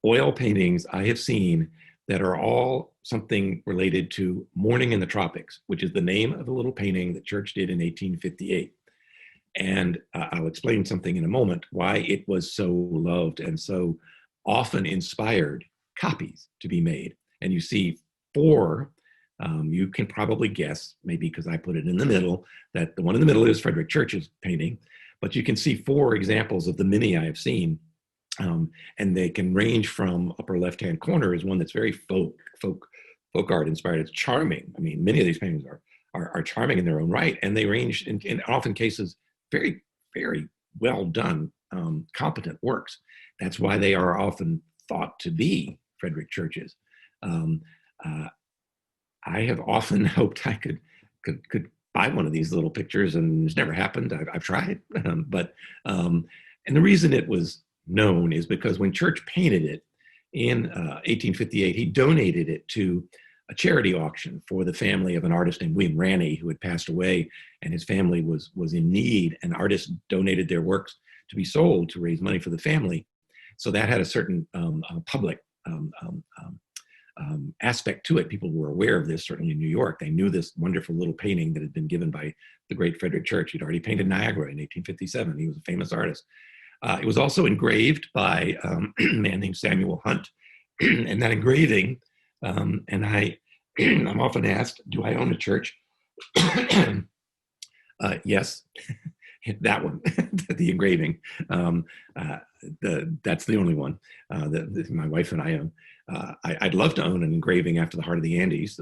oil paintings I have seen that are all something related to Morning in the Tropics, which is the name of a little painting that Church did in 1858. And I'll explain something in a moment why it was so loved and so often inspired copies to be made. And you see four, you can probably guess, maybe because I put it in the middle, that the one in the middle is Frederic Church's painting, but you can see four examples of the many I have seen. And they can range from upper left-hand corner is one that's very folk art inspired. It's charming. I mean, many of these paintings are charming in their own right, and they range in often cases very, very well done, competent works. That's why they are often thought to be Frederic Church's. I have often hoped I could buy one of these little pictures, and it's never happened. I've tried, and the reason it was known is because when Church painted it in 1858, he donated it to a charity auction for the family of an artist named William Ranney, who had passed away, and his family was in need, and artists donated their works to be sold to raise money for the family. So that had a certain public aspect to it. People were aware of this, certainly in New York. They knew this wonderful little painting that had been given by the great Frederic Church. He'd already painted Niagara in 1857. He was a famous artist. It was also engraved by a man named Samuel Hunt. And that engraving, and I'm often asked, do I own a church? Yes, that one, the engraving. That's the only one that my wife and I own. I'd love to own an engraving after the Heart of the Andes.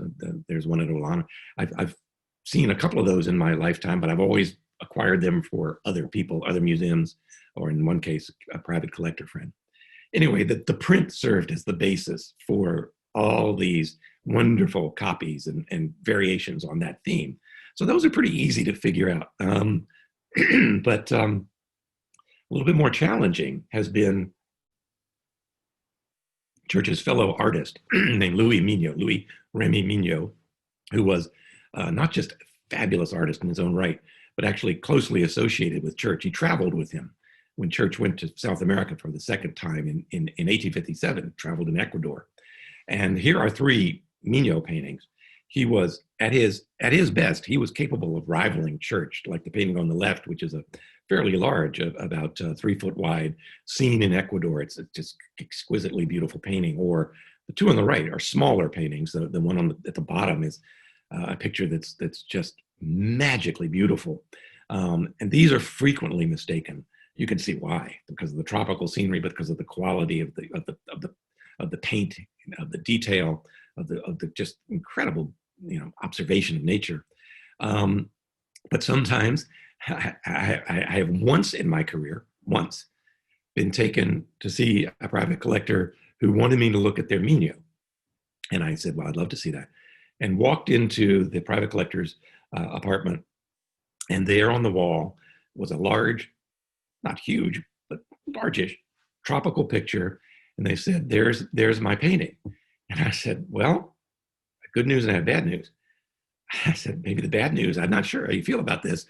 There's one at Olana. I've seen a couple of those in my lifetime, but I've always acquired them for other people, other museums, or in one case, a private collector friend. Anyway, the print served as the basis for all these wonderful copies and variations on that theme. So those are pretty easy to figure out. But a little bit more challenging has been Church's fellow artist named Louis Remy Mignot, who was not just a fabulous artist in his own right, but actually closely associated with Church. He traveled with him when Church went to South America for the second time in 1857, traveled in Ecuador. And here are three Mignot paintings. He was, at his best, he was capable of rivaling Church, like the painting on the left, which is a fairly large, about 3 foot wide, scene in Ecuador. It's just exquisitely beautiful painting. Or the two on the right are smaller paintings. The one at the bottom is a picture that's just magically beautiful. And these are frequently mistaken. You can see why, because of the tropical scenery, but because of the quality of the paint, of the detail, of the just incredible, observation of nature. But sometimes I have once in my career, been taken to see a private collector who wanted me to look at their Mignot. And I said, well, I'd love to see that. And walked into the private collector's apartment. And there on the wall was a large, not huge, but largish tropical picture. And they said, there's my painting. And I said, well, good news and I have bad news. I said, maybe the bad news, I'm not sure how you feel about this.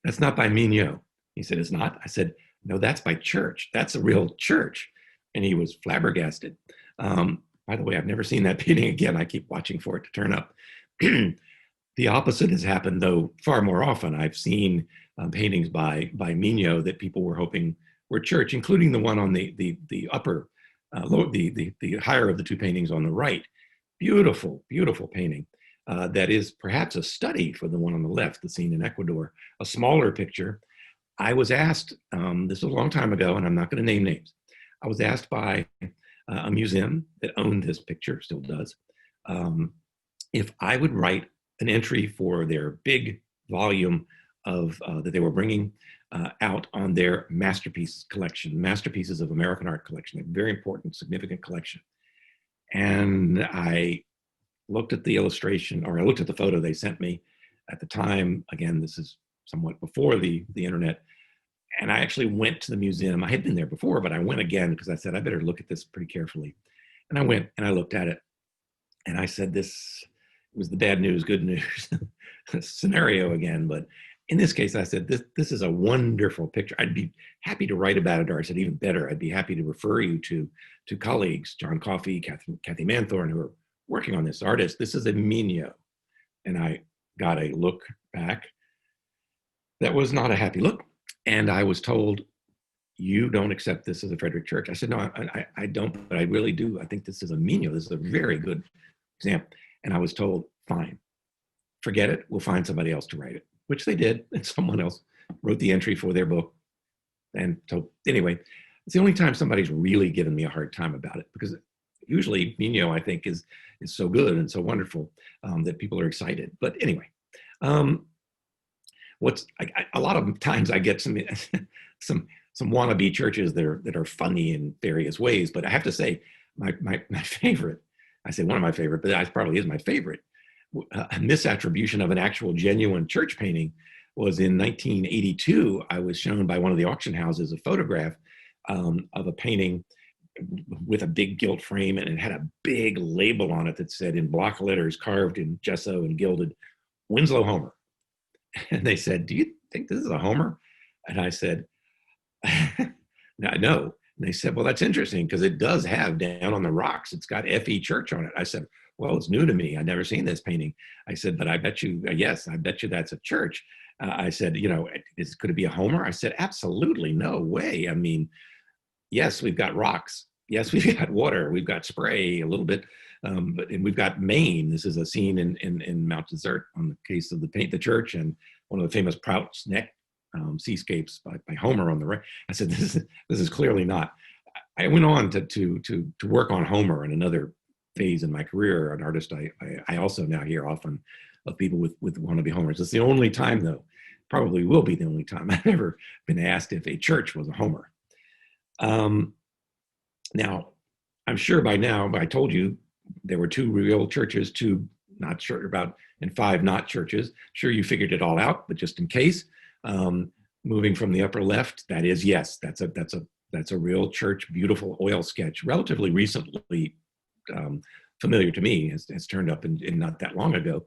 That's not by Mignot. He said, it's not. I said, no, that's by Church. That's a real Church. And he was flabbergasted. By the way, I've never seen that painting again. I keep watching for it to turn up. The opposite has happened, though, far more often. I've seen paintings by Migno that people were hoping were church, including the one on the upper, the higher of the two paintings on the right. Beautiful, beautiful painting. That is perhaps a study for the one on the left, the scene in Ecuador, a smaller picture. I was asked, this was a long time ago, and I'm not going to name names. I was asked by a museum that owned this picture, still does, if I would write an entry for their big volume of that they were bringing out on their masterpiece collection, Masterpieces of American Art collection, a very important, significant collection. And I looked at the illustration, or I looked at the photo they sent me at the time. Again, this is somewhat before the internet. And I actually went to the museum. I had been there before, but I went again because I said, I better look at this pretty carefully. And I went and I looked at it. And I said, this was the bad news, good news scenario again. But in this case, I said, this is a wonderful picture. I'd be happy to write about it, or I said, even better, I'd be happy to refer you to colleagues, John Coffey, Kathy Manthorne, who are working on this artist. This is a Migno. And I got a look back that was not a happy look. And I was told, you don't accept this as a Frederic Church. I said, no, I don't, but I really do. I think this is a Migno. This is a very good example. And I was told, fine, forget it. We'll find somebody else to write it, which they did. And someone else wrote the entry for their book. And so anyway, it's the only time somebody's really given me a hard time about it, because usually Migno, I think, is so good and so wonderful that people are excited. But anyway, a lot of times I get some wannabe churches that are funny in various ways, but I have to say my favorite, I say one of my favorite, but that probably is my favorite, a misattribution of an actual genuine church painting was in 1982. I was shown by one of the auction houses a photograph of a painting with a big gilt frame, and it had a big label on it that said in block letters carved in gesso and gilded, Winslow Homer. And they said, do you think this is a Homer? And I said, no. And they said, well, that's interesting because it does have down on the rocks, it's got F.E. Church on it. I said, well, it's new to me. I've never seen this painting. I said, but I bet you, yes, I bet you that's a church. I said, could it be a Homer? I said, absolutely no way. I mean, yes, we've got rocks. Yes, we've got water. We've got spray a little bit. And we've got Maine. This is a scene in Mount Desert on the case of the church, and one of the famous Prout's Neck seascapes by Homer on the right. I said, this is clearly not. I went on to work on Homer in another phase in my career. An artist I also now hear often of people with wannabe Homers. It's the only time, though, probably will be the only time I've ever been asked if a church was a Homer. Now, I'm sure by now, but I told you there were 2 real churches, 2 not sure about, and 5 not churches. Sure, you figured it all out, but just in case, moving from the upper left, that is, yes, that's a real church, beautiful oil sketch, relatively recently familiar to me, has turned up in not that long ago.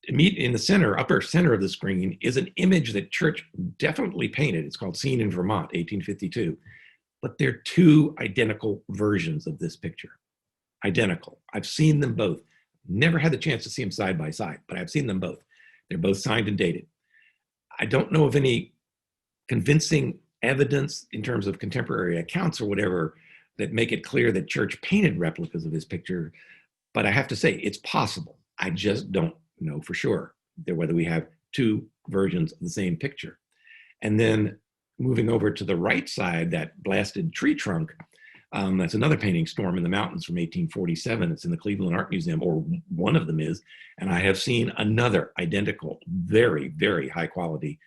In the center, upper center of the screen is an image that Church definitely painted. It's called Scene in Vermont, 1852. But they're 2 identical versions of this picture. Identical. I've seen them both. Never had the chance to see them side by side, but I've seen them both. They're both signed and dated. I don't know of any convincing evidence in terms of contemporary accounts or whatever that make it clear that Church painted replicas of his picture, but I have to say it's possible. I just don't know for sure whether we have 2 versions of the same picture. And then moving over to the right side, that blasted tree trunk, that's another painting, Storm in the Mountains from 1847. It's in the Cleveland Art Museum, or one of them is. And I have seen another identical, very, very high quality,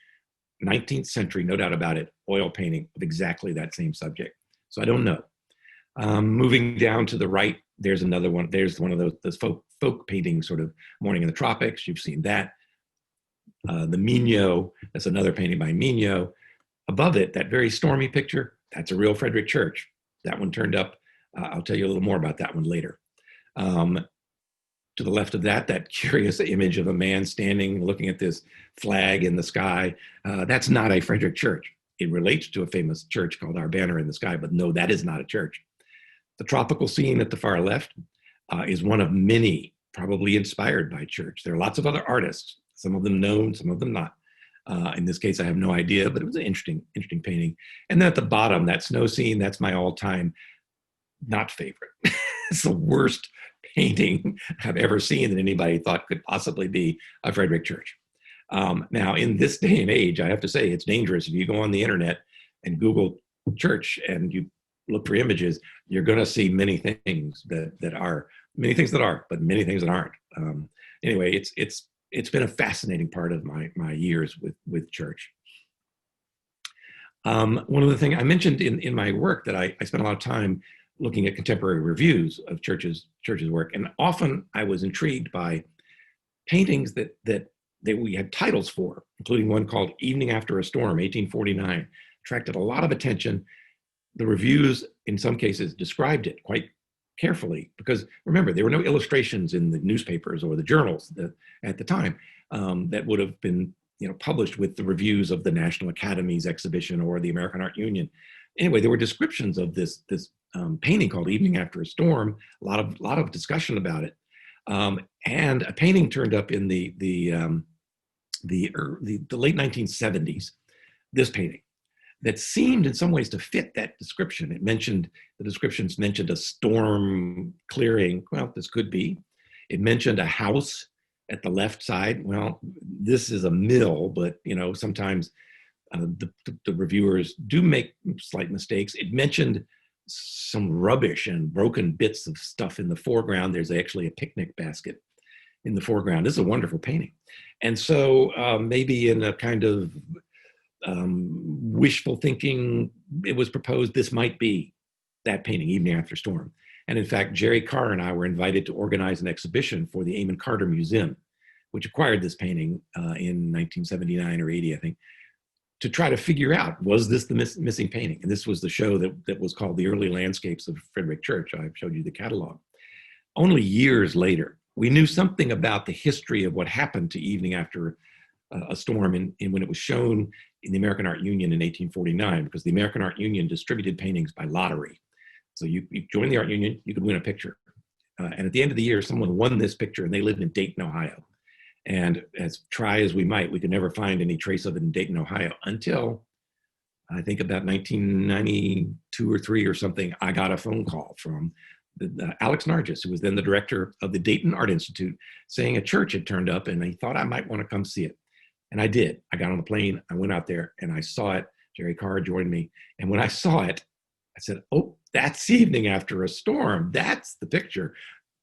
19th century, no doubt about it, oil painting of exactly that same subject. So I don't know. Moving down to the right, there's another one. There's one of those folk paintings, sort of Morning in the Tropics. You've seen that. The Migno, that's another painting by Migno. Above it, that very stormy picture, that's a real Frederic Church. That one turned up. I'll tell you a little more about that one later. To the left of that curious image of a man standing looking at this flag in the sky, that's not a Frederic Church. It relates to a famous church called Our Banner in the Sky, but no, that is not a church. The tropical scene at the far left is one of many, probably inspired by Church. There are lots of other artists, some of them known, some of them not. In this case, I have no idea, but it was an interesting painting. And then at the bottom, that snow scene, that's my all-time not favorite. It's the worst painting I've ever seen that anybody thought could possibly be a Frederic Church. Now, in this day and age, I have to say it's dangerous. If you go on the internet and Google Church and you look for images, you're going to see many things that are, but many things that aren't. Anyway, it's been a fascinating part of my years with Church. One of the things I mentioned in my work that I spent a lot of time looking at contemporary reviews of Church's work, and often I was intrigued by paintings that we had titles for, including one called Evening After a Storm, 1849, attracted a lot of attention. The reviews, in some cases, described it quite carefully, because remember, there were no illustrations in the newspapers or the journals at the time that would have been published with the reviews of the National Academy's exhibition or the American Art Union. Anyway, there were descriptions of this painting called Evening After a Storm, a lot of discussion about it. And a painting turned up in the late 1970s, this painting, that seemed in some ways to fit that description. The descriptions mentioned a storm clearing. Well, this could be. It mentioned a house at the left side. Well, this is a mill, but sometimes the reviewers do make slight mistakes. It mentioned some rubbish and broken bits of stuff in the foreground. There's actually a picnic basket in the foreground. This is a wonderful painting. And so maybe in a kind of wishful thinking, it was proposed this might be that painting, Evening After Storm. And in fact, Jerry Carr and I were invited to organize an exhibition for the Amon Carter Museum, which acquired this painting in 1979 or 80, I think, to try to figure out, was this the missing painting? And this was the show that was called The Early Landscapes of Frederic Church. I showed you the catalog. Only years later, we knew something about the history of what happened to Evening After a Storm when it was shown in the American Art Union in 1849, because the American Art Union distributed paintings by lottery. So you joined the Art Union, you could win a picture. And at the end of the year, someone won this picture, and they lived in Dayton, Ohio. And as try as we might, we could never find any trace of it in Dayton, Ohio, until I think about 1992 or 3 or something. I got a phone call from Alex Nargis, who was then the director of the Dayton Art Institute, saying a church had turned up and he thought I might want to come see it. And I did. I got on the plane, I went out there and I saw it. Jerry Carr joined me. And when I saw it, I said, oh, that's Evening After a Storm. That's the picture,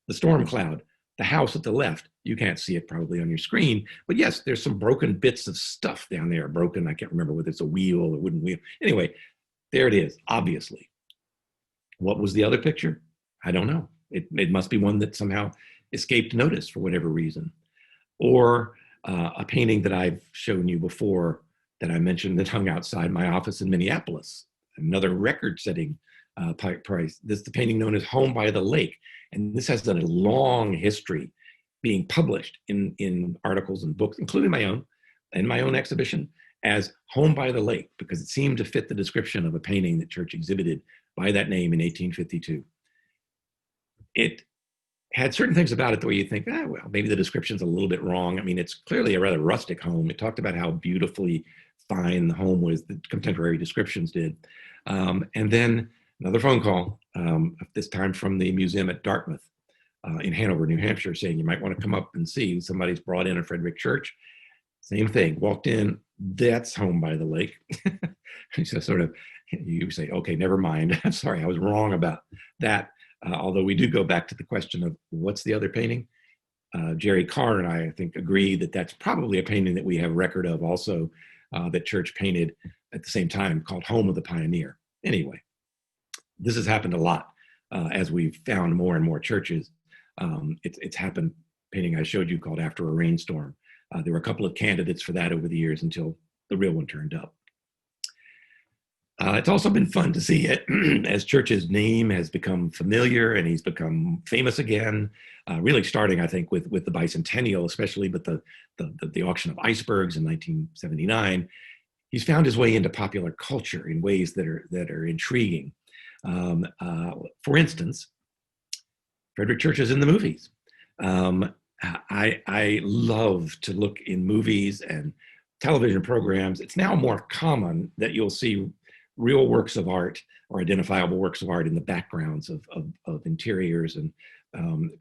the storm cloud, the house at the left. You can't see it probably on your screen, but yes, there's some broken bits of stuff down there. Broken, I can't remember whether it's a wheel or wooden wheel. Anyway, there it is, obviously. What was the other picture? I don't know. It must be one that somehow escaped notice for whatever reason. Or a painting that I've shown you before that I mentioned that hung outside my office in Minneapolis, another record-setting price. This is the painting known as Home by the Lake. And this has a long history being published in articles and books, including my own exhibition, as Home by the Lake, because it seemed to fit the description of a painting that Church exhibited by that name in 1852. It had certain things about it the way you think, well, maybe the description's a little bit wrong. I mean, it's clearly a rather rustic home. It talked about how beautifully fine the home was, the contemporary descriptions did. And then another phone call, this time from the museum at Dartmouth in Hanover, New Hampshire, saying you might want to come up and see. Somebody's brought in a Frederic Church. Same thing, walked in, that's Home by the Lake. So sort of, you say, okay, never mind. I'm sorry, I was wrong about that. Although we do go back to the question of what's the other painting? Jerry Carr and I think, agree that that's probably a painting that we have record of also that Church painted at the same time, called Home of the Pioneer. Anyway, this has happened a lot as we've found more and more churches. It's happened, painting I showed you called After a Rainstorm. There were a couple of candidates for that over the years until the real one turned up. It's also been fun to see it as Church's name has become familiar and he's become famous again, really starting, I think, with the bicentennial, especially, but the auction of icebergs in 1979. He's found his way into popular culture in ways that are intriguing. For instance, Frederic Church is in the movies. I love to look in movies and television programs. It's now more common that you'll see real works of art or identifiable works of art in the backgrounds of interiors, and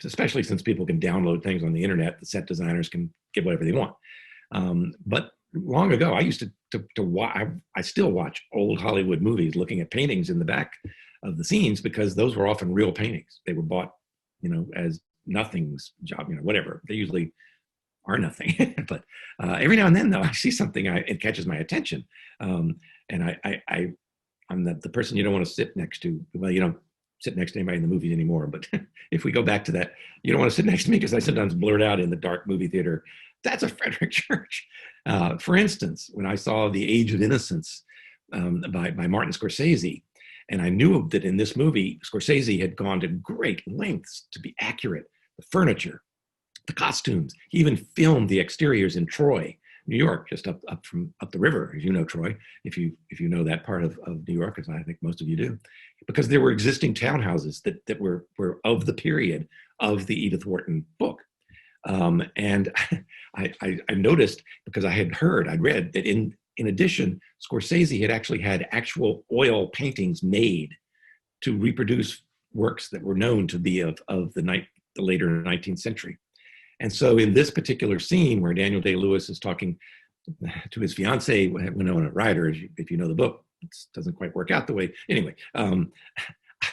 especially since people can download things on the internet, the set designers can get whatever they want. But long ago, I used to watch, I still watch old Hollywood movies looking at paintings in the back of the scenes, because those were often real paintings. They were bought, as nothing's job, whatever. They usually are nothing. But every now and then, though, I see something, it catches my attention. And I'm the person you don't want to sit next to. Well, you don't sit next to anybody in the movies anymore. But if we go back to that, you don't want to sit next to me, because I sometimes blurt out in the dark movie theater, "That's a Frederic Church." For instance, when I saw The Age of Innocence by Martin Scorsese, and I knew that in this movie, Scorsese had gone to great lengths to be accurate. The furniture, the costumes. He even filmed the exteriors in Troy, New York, just up the river, as you know, Troy, if you know that part of New York, as I think most of you do, because there were existing townhouses that were of the period of the Edith Wharton book. And I noticed, because I'd read that in addition, Scorsese had actually had actual oil paintings made to reproduce works that were known to be of the later 19th century. And so in this particular scene where Daniel Day-Lewis is talking to his fiancée, Winona Ryder, if you know the book, it doesn't quite work out the way. Anyway,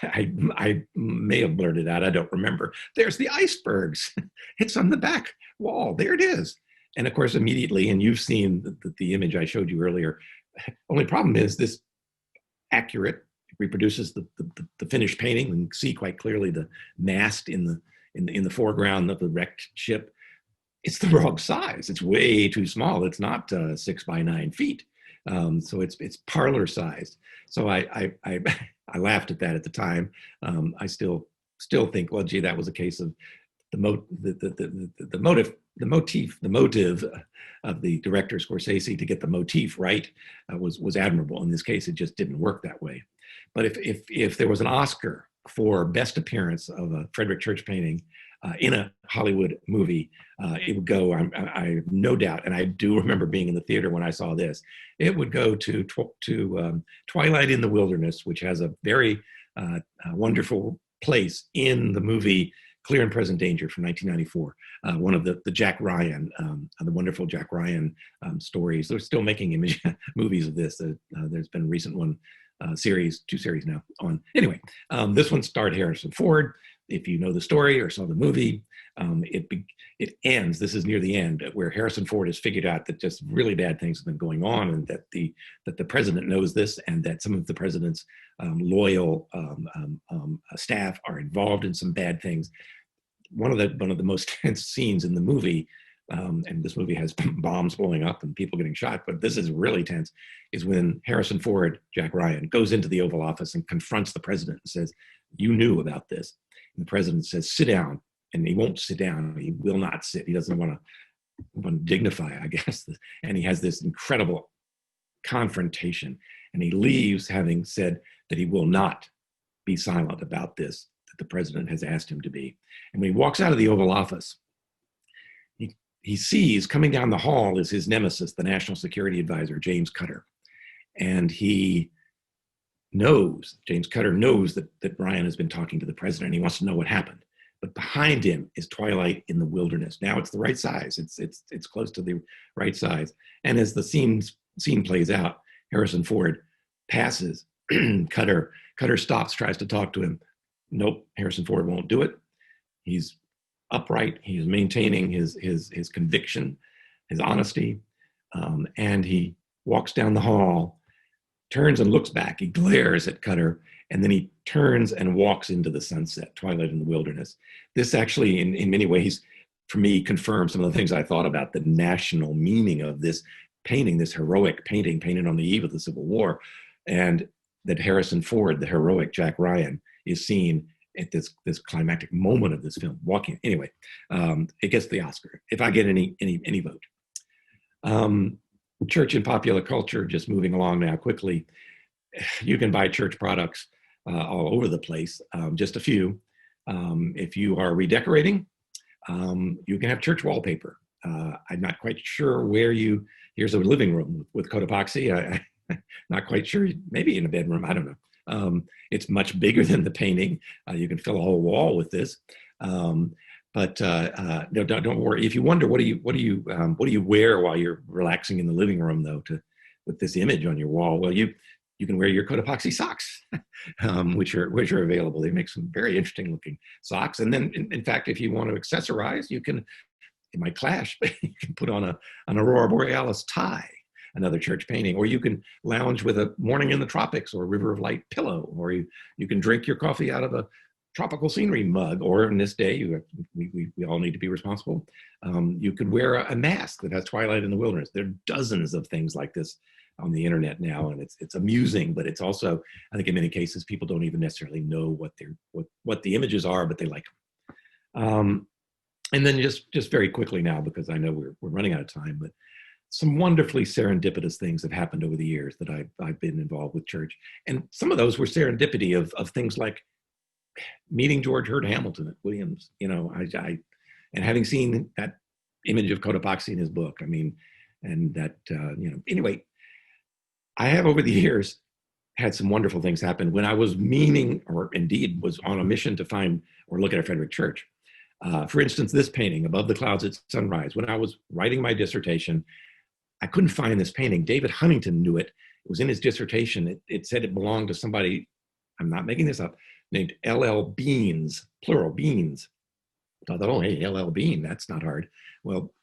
I may have blurted out, I don't remember, "There's the icebergs. It's on the back wall. There it is." And of course, immediately, and you've seen the image I showed you earlier, only problem is this accurate, reproduces the finished painting. We can see quite clearly the mast in the foreground of the wrecked ship. It's the wrong size. It's way too small. It's not 6 by 9 feet. So it's parlor sized. So I laughed at that at the time. I still think, well, gee, that was a case of the motive of the director Scorsese to get the motif right was admirable. In this case, it just didn't work that way. But if there was an Oscar for best appearance of a Frederic Church painting in a Hollywood movie, it would go, I have no doubt, and I do remember being in the theater when I saw this, it would go to Twilight in the Wilderness, which has a very wonderful place in the movie Clear and Present Danger from 1994, one of the Jack Ryan, the wonderful Jack Ryan stories. They're still making movies of this. There's been a recent one, two series now on. Anyway, this one starred Harrison Ford. If you know the story or saw the movie, it ends, this is near the end, where Harrison Ford has figured out that just really bad things have been going on, and that the president knows this, and that some of the president's loyal staff are involved in some bad things. One of the most tense scenes in the movie, and this movie has bombs blowing up and people getting shot, but this is really tense, is when Harrison Ford, Jack Ryan, goes into the Oval Office and confronts the president and says, "You knew about this." And the president says, "Sit down." And he won't sit down. He will not sit. He doesn't want to dignify, I guess. And he has this incredible confrontation. And he leaves having said that he will not be silent about this, that the president has asked him to be. And when he walks out of the Oval Office, he sees coming down the hall is his nemesis, the National Security Advisor, James Cutter. And James Cutter knows that Ryan has been talking to the president, and he wants to know what happened. But behind him is Twilight in the Wilderness. Now it's the right size. It's close to the right size. And as the scene plays out, Harrison Ford passes Cutter. Cutter stops, tries to talk to him. Nope, Harrison Ford won't do it. He's upright. He's maintaining his conviction, his honesty, and he walks down the hall, turns and looks back. He glares at Cutter, and then he turns and walks into the sunset, Twilight in the Wilderness. This actually, in many ways, for me, confirms some of the things I thought about the national meaning of this painting, this heroic painting painted on the eve of the Civil War, and that Harrison Ford, the heroic Jack Ryan, is seen at this climactic moment of this film, walking. Anyway, it gets the Oscar, if I get any vote. Church and popular culture, just moving along now quickly. You can buy church products all over the place, just a few. If you are redecorating, you can have church wallpaper. I'm not quite sure here's a living room with coat epoxy. Not quite sure, maybe in a bedroom, I don't know. It's much bigger than the painting. You can fill a whole wall with this. But no, don't worry. If you wonder what do you wear while you're relaxing in the living room, though, with this image on your wall, well, you can wear your coat epoxy socks, which are available. They make some very interesting looking socks. And then, in fact, if you want to accessorize, you can. It might clash, but you can put on an Aurora Borealis tie, another church painting, or you can lounge with a Morning in the Tropics or River of Light pillow, or you can drink your coffee out of a tropical scenery mug, or in this day, we all need to be responsible. You could wear a mask that has Twilight in the Wilderness. There are dozens of things like this on the internet now, and it's amusing, but it's also, I think in many cases, people don't even necessarily know what the images are, but they like them. And then just very quickly now, because I know we're running out of time, but some wonderfully serendipitous things have happened over the years that I've been involved with church. And some of those were serendipity of things like meeting George Hurd Hamilton at Williams, and having seen that image of coat epoxy in his book. I mean, and that, anyway, I have over the years had some wonderful things happen when I was or indeed was on a mission to find or look at a Frederic Church. For instance, this painting, Above the Clouds at Sunrise. When I was writing my dissertation, I couldn't find this painting. David Huntington knew it. It was in his dissertation. It said it belonged to somebody, I'm not making this up, named L.L. Beans, plural, Beans. I thought, oh, hey, L.L. Bean, that's not hard. Well,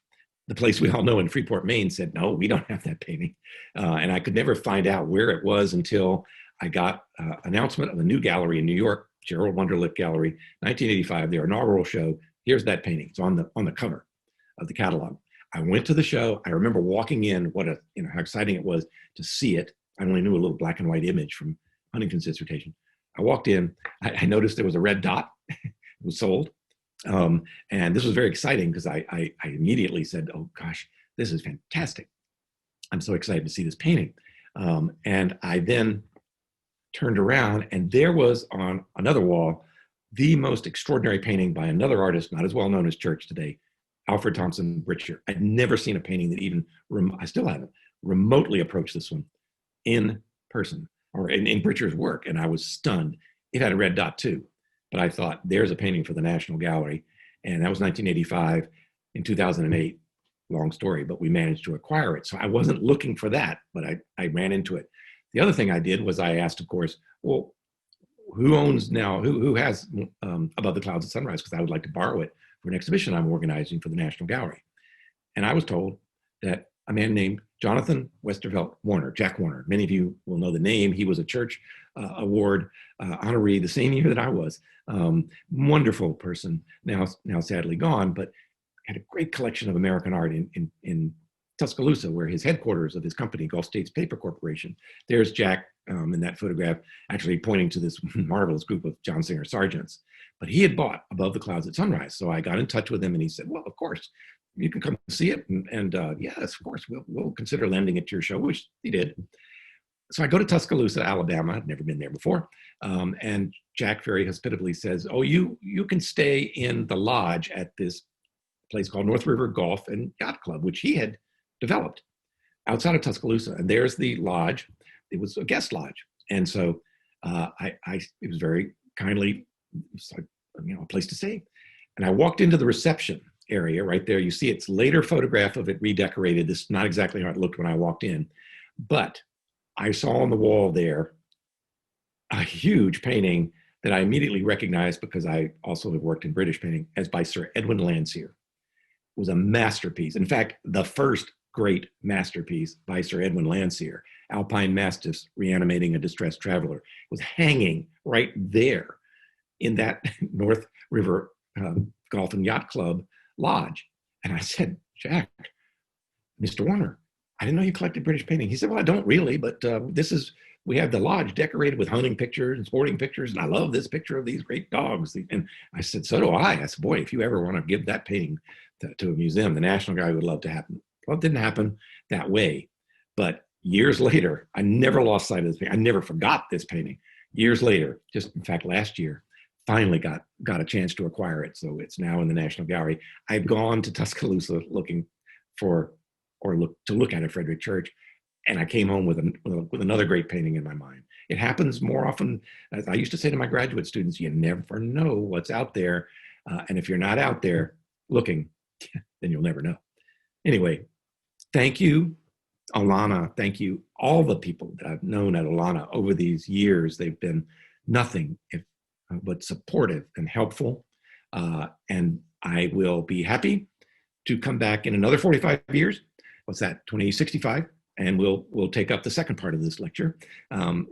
the place we all know in Freeport, Maine said, no, we don't have that painting. And I could never find out where it was until I got an announcement of a new gallery in New York, Gerald Wunderlich Gallery, 1985, their inaugural show. Here's that painting. It's on the cover of the catalog. I went to the show. I remember walking in, how exciting it was to see it. I only knew a little black and white image from Huntington's dissertation. I walked in. I noticed there was a red dot. It was sold. And this was very exciting because I immediately said, oh gosh, this is fantastic. I'm so excited to see this painting. And I then turned around, and there was on another wall the most extraordinary painting by another artist, not as well known as Church today, Alfred Thompson Britcher. I'd never seen a painting that I still haven't, remotely approached this one in person or in Britcher's work, and I was stunned. It had a red dot too, but I thought, there's a painting for the National Gallery, and that was 1985. In 2008, long story, but we managed to acquire it. So I wasn't looking for that, but I ran into it. The other thing I did was I asked, of course, well, who has Above the Clouds at Sunrise? Because I would like to borrow it for an exhibition I'm organizing for the National Gallery. And I was told that a man named Jonathan Westervelt Warner, Jack Warner, many of you will know the name. He was a Church Award honoree the same year that I was. Wonderful person, now sadly gone, but had a great collection of American art in Tuscaloosa, where his headquarters of his company, Gulf States Paper Corporation. There's Jack in that photograph, actually pointing to this marvelous group of John Singer sergeants. But he had bought Above the Clouds at Sunrise. So I got in touch with him, and he said, well, of course, you can come see it. And yes, of course, we'll consider lending it to your show, which he did. So I go to Tuscaloosa, Alabama. I'd never been there before. And Jack very hospitably says, oh, you can stay in the lodge at this place called North River Golf and Yacht Club, which he had developed outside of Tuscaloosa. And there's the lodge. It was a guest lodge. And so it was very kindly, a place to stay. And I walked into the reception area right there. You see its later photograph of it redecorated. This is not exactly how it looked when I walked in, but I saw on the wall there a huge painting that I immediately recognized, because I also have worked in British painting, as by Sir Edwin Landseer. It was a masterpiece. In fact, the first great masterpiece by Sir Edwin Landseer, Alpine Mastiffs Reanimating a Distressed Traveler, was hanging right there in that North River Golf and Yacht Club lodge. And I said, Jack, Mr. Warner, I didn't know you collected British painting. He said, well, I don't really, but we have the lodge decorated with hunting pictures and sporting pictures, and I love this picture of these great dogs. And I said, so do I. I said, boy, if you ever want to give that painting to a museum, the National Gallery would love to happen. Well, it didn't happen that way. But years later, I never lost sight of this painting. I never forgot this painting. Years later, just in fact last year, finally got a chance to acquire it. So it's now in the National Gallery. I've gone to Tuscaloosa looking for, to look at a Frederic Church, and I came home with another great painting in my mind. It happens more often. As I used to say to my graduate students, you never know what's out there. And if you're not out there looking, then you'll never know. Anyway, thank you, Olana. Thank you, all the people that I've known at Olana over these years. They've been nothing but supportive and helpful. And I will be happy to come back in another 45 years. What's that, 2065? And we'll take up the second part of this lecture. I'm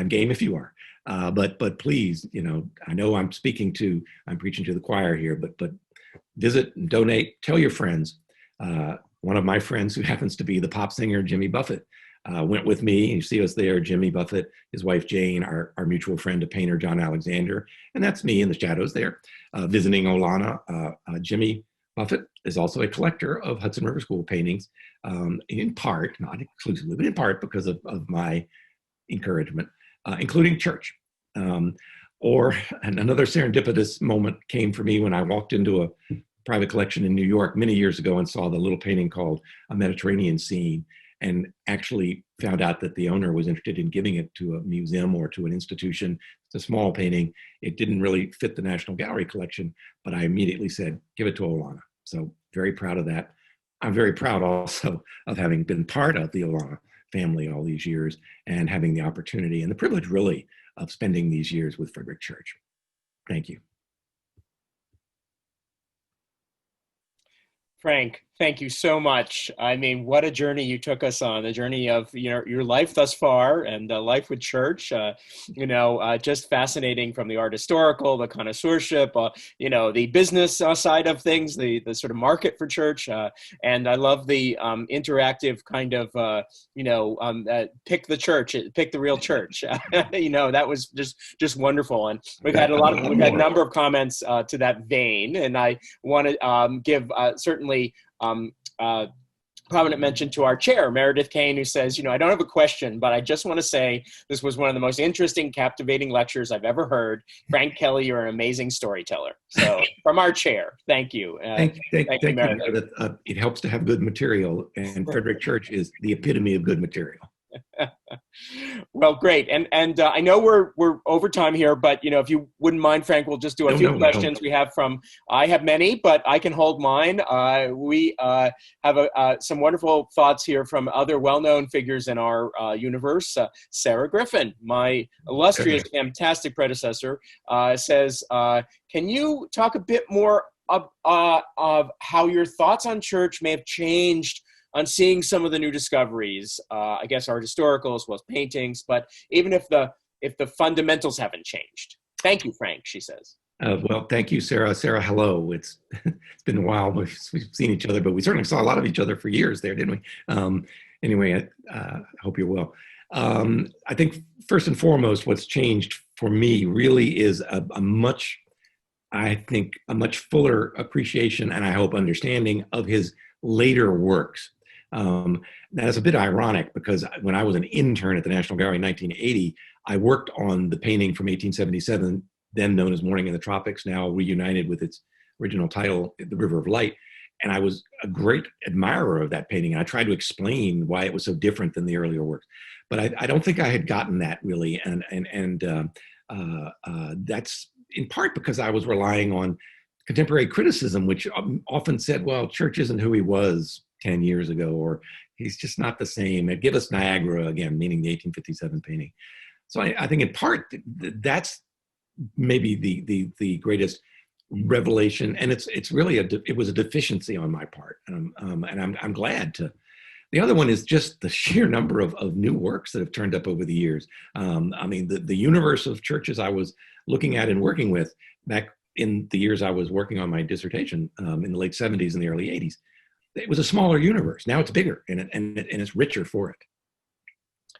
game if you are. But please, I know I'm preaching to the choir here, but visit, donate, tell your friends. One of my friends who happens to be the pop singer, Jimmy Buffett, went with me. You see us there, Jimmy Buffett, his wife, Jane, our mutual friend, a painter, John Alexander. And that's me in the shadows there, visiting Olana. Jimmy Buffett is also a collector of Hudson River School paintings, in part, not exclusively, but in part because of my encouragement, including church. And another serendipitous moment came for me when I walked into a private collection in New York many years ago and saw the little painting called A Mediterranean Scene, and actually found out that the owner was interested in giving it to a museum or to an institution. It's a small painting. It didn't really fit the National Gallery collection, but I immediately said, give it to Olana. So very proud of that. I'm very proud also of having been part of the Olana family all these years and having the opportunity and the privilege really of spending these years with Frederic Church. Thank you. Frank, thank you so much. I mean, what a journey you took us on, the journey of your life thus far and life with church. Just fascinating from the art historical, the connoisseurship, the business side of things, the sort of market for church. And I love the interactive kind of, pick the church, pick the real church. That was just wonderful. And we've had a number of comments to that vein. And I want to give certainly prominent mention to our chair, Meredith Kane, who says, I don't have a question, but I just want to say this was one of the most interesting, captivating lectures I've ever heard. Frank Kelly, you're an amazing storyteller. So from our chair, thank you. Thank you, Meredith. It helps to have good material, and Frederic Church is the epitome of good material. Well, great. And I know we're over time here, but if you wouldn't mind, Frank, we'll just do a few questions. We have I have many, but I can hold mine. We have some wonderful thoughts here from other well-known figures in our universe. Sarah Griffin, my illustrious, fantastic predecessor, says, can you talk a bit more of how your thoughts on church may have changed on seeing some of the new discoveries, I guess art historical as well as paintings, but even if the fundamentals haven't changed. Thank you, Frank, she says. Well, thank you, Sarah. Sarah, hello. It's been a while. We've seen each other, but we certainly saw a lot of each other for years there, didn't we? Anyway, I hope you're well. I think first and foremost, what's changed for me really is a much fuller appreciation and I hope understanding of his later works. That's a bit ironic because when I was an intern at the National Gallery in 1980, I worked on the painting from 1877, then known as Morning in the Tropics, now reunited with its original title, The River of Light. And I was a great admirer of that painting. And I tried to explain why it was so different than the earlier works. But I don't think I had gotten that really. And that's in part because I was relying on contemporary criticism, which often said, well, Church isn't who he was 10 years ago, or he's just not the same. Give us Niagara again, meaning the 1857 painting. So I think in part, that's maybe the greatest revelation. And it's really it was a deficiency on my part. And I'm glad to. The other one is just the sheer number of new works that have turned up over the years. The universe of churches I was looking at and working with back in the years I was working on my dissertation in the late 70s and the early 80s, it was a smaller universe. Now it's bigger and it's richer for it.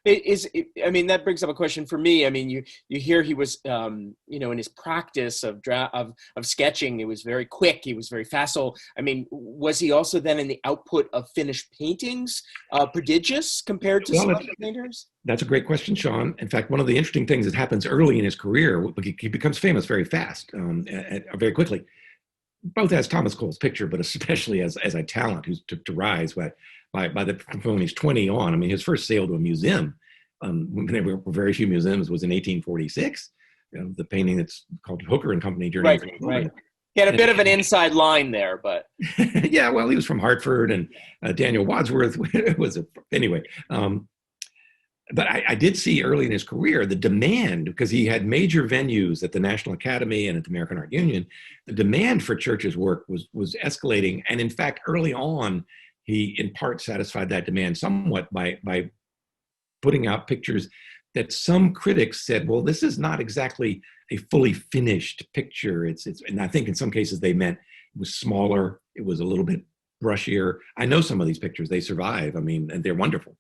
I mean, that brings up a question for me. I mean, you hear he was, you know, in his practice of sketching, it was very quick. He was very facile. I mean, was he also then in the output of finished paintings prodigious compared to some other painters? That's a great question, Sean. In fact, one of the interesting things that happens early in his career, he becomes famous very fast, very quickly, both as Thomas Cole's picture, but especially as a talent who's to rise by when he's 20 on. I mean, his first sale to a museum, when there were very few museums, was in 1846. You know, the painting that's called Hooker and Company Journey. Right. He had a bit of an inside line there, but yeah, well, he was from Hartford, and Daniel Wadsworth was anyway. But I did see early in his career the demand, because he had major venues at the National Academy and at the American Art Union. The demand for Church's work was escalating, and in fact, early on, he in part satisfied that demand somewhat by putting out pictures that some critics said, well, this is not exactly a fully finished picture. And I think in some cases they meant it was smaller, it was a little bit brushier. I know some of these pictures, they survive. I mean, and they're wonderful.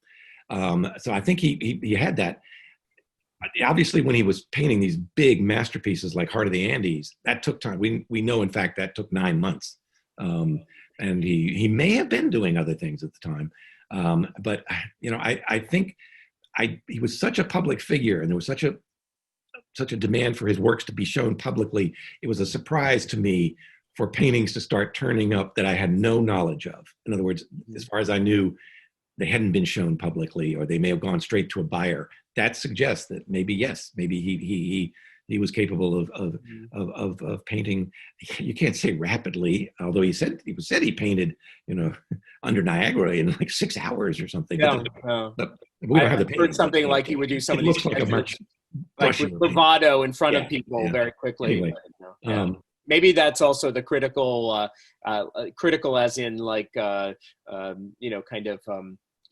So I think he had that. Obviously, when he was painting these big masterpieces like Heart of the Andes, that took time. We know, in fact, that took 9 months. And he may have been doing other things at the time. But, you know, I think he was such a public figure, and there was such a demand for his works to be shown publicly. It was a surprise to me for paintings to start turning up that I had no knowledge of. In other words, as far as I knew, they hadn't been shown publicly, or they may have gone straight to a buyer. That suggests that maybe, yes, maybe he was capable of painting. You can't say rapidly, although he said he painted, you know, under Niagara in like 6 hours or something. Yeah, but we don't have the heard something like he would do some of these like a much like with bravado in front of people very quickly. Anyway, but, maybe that's also the critical as in like you know, kind of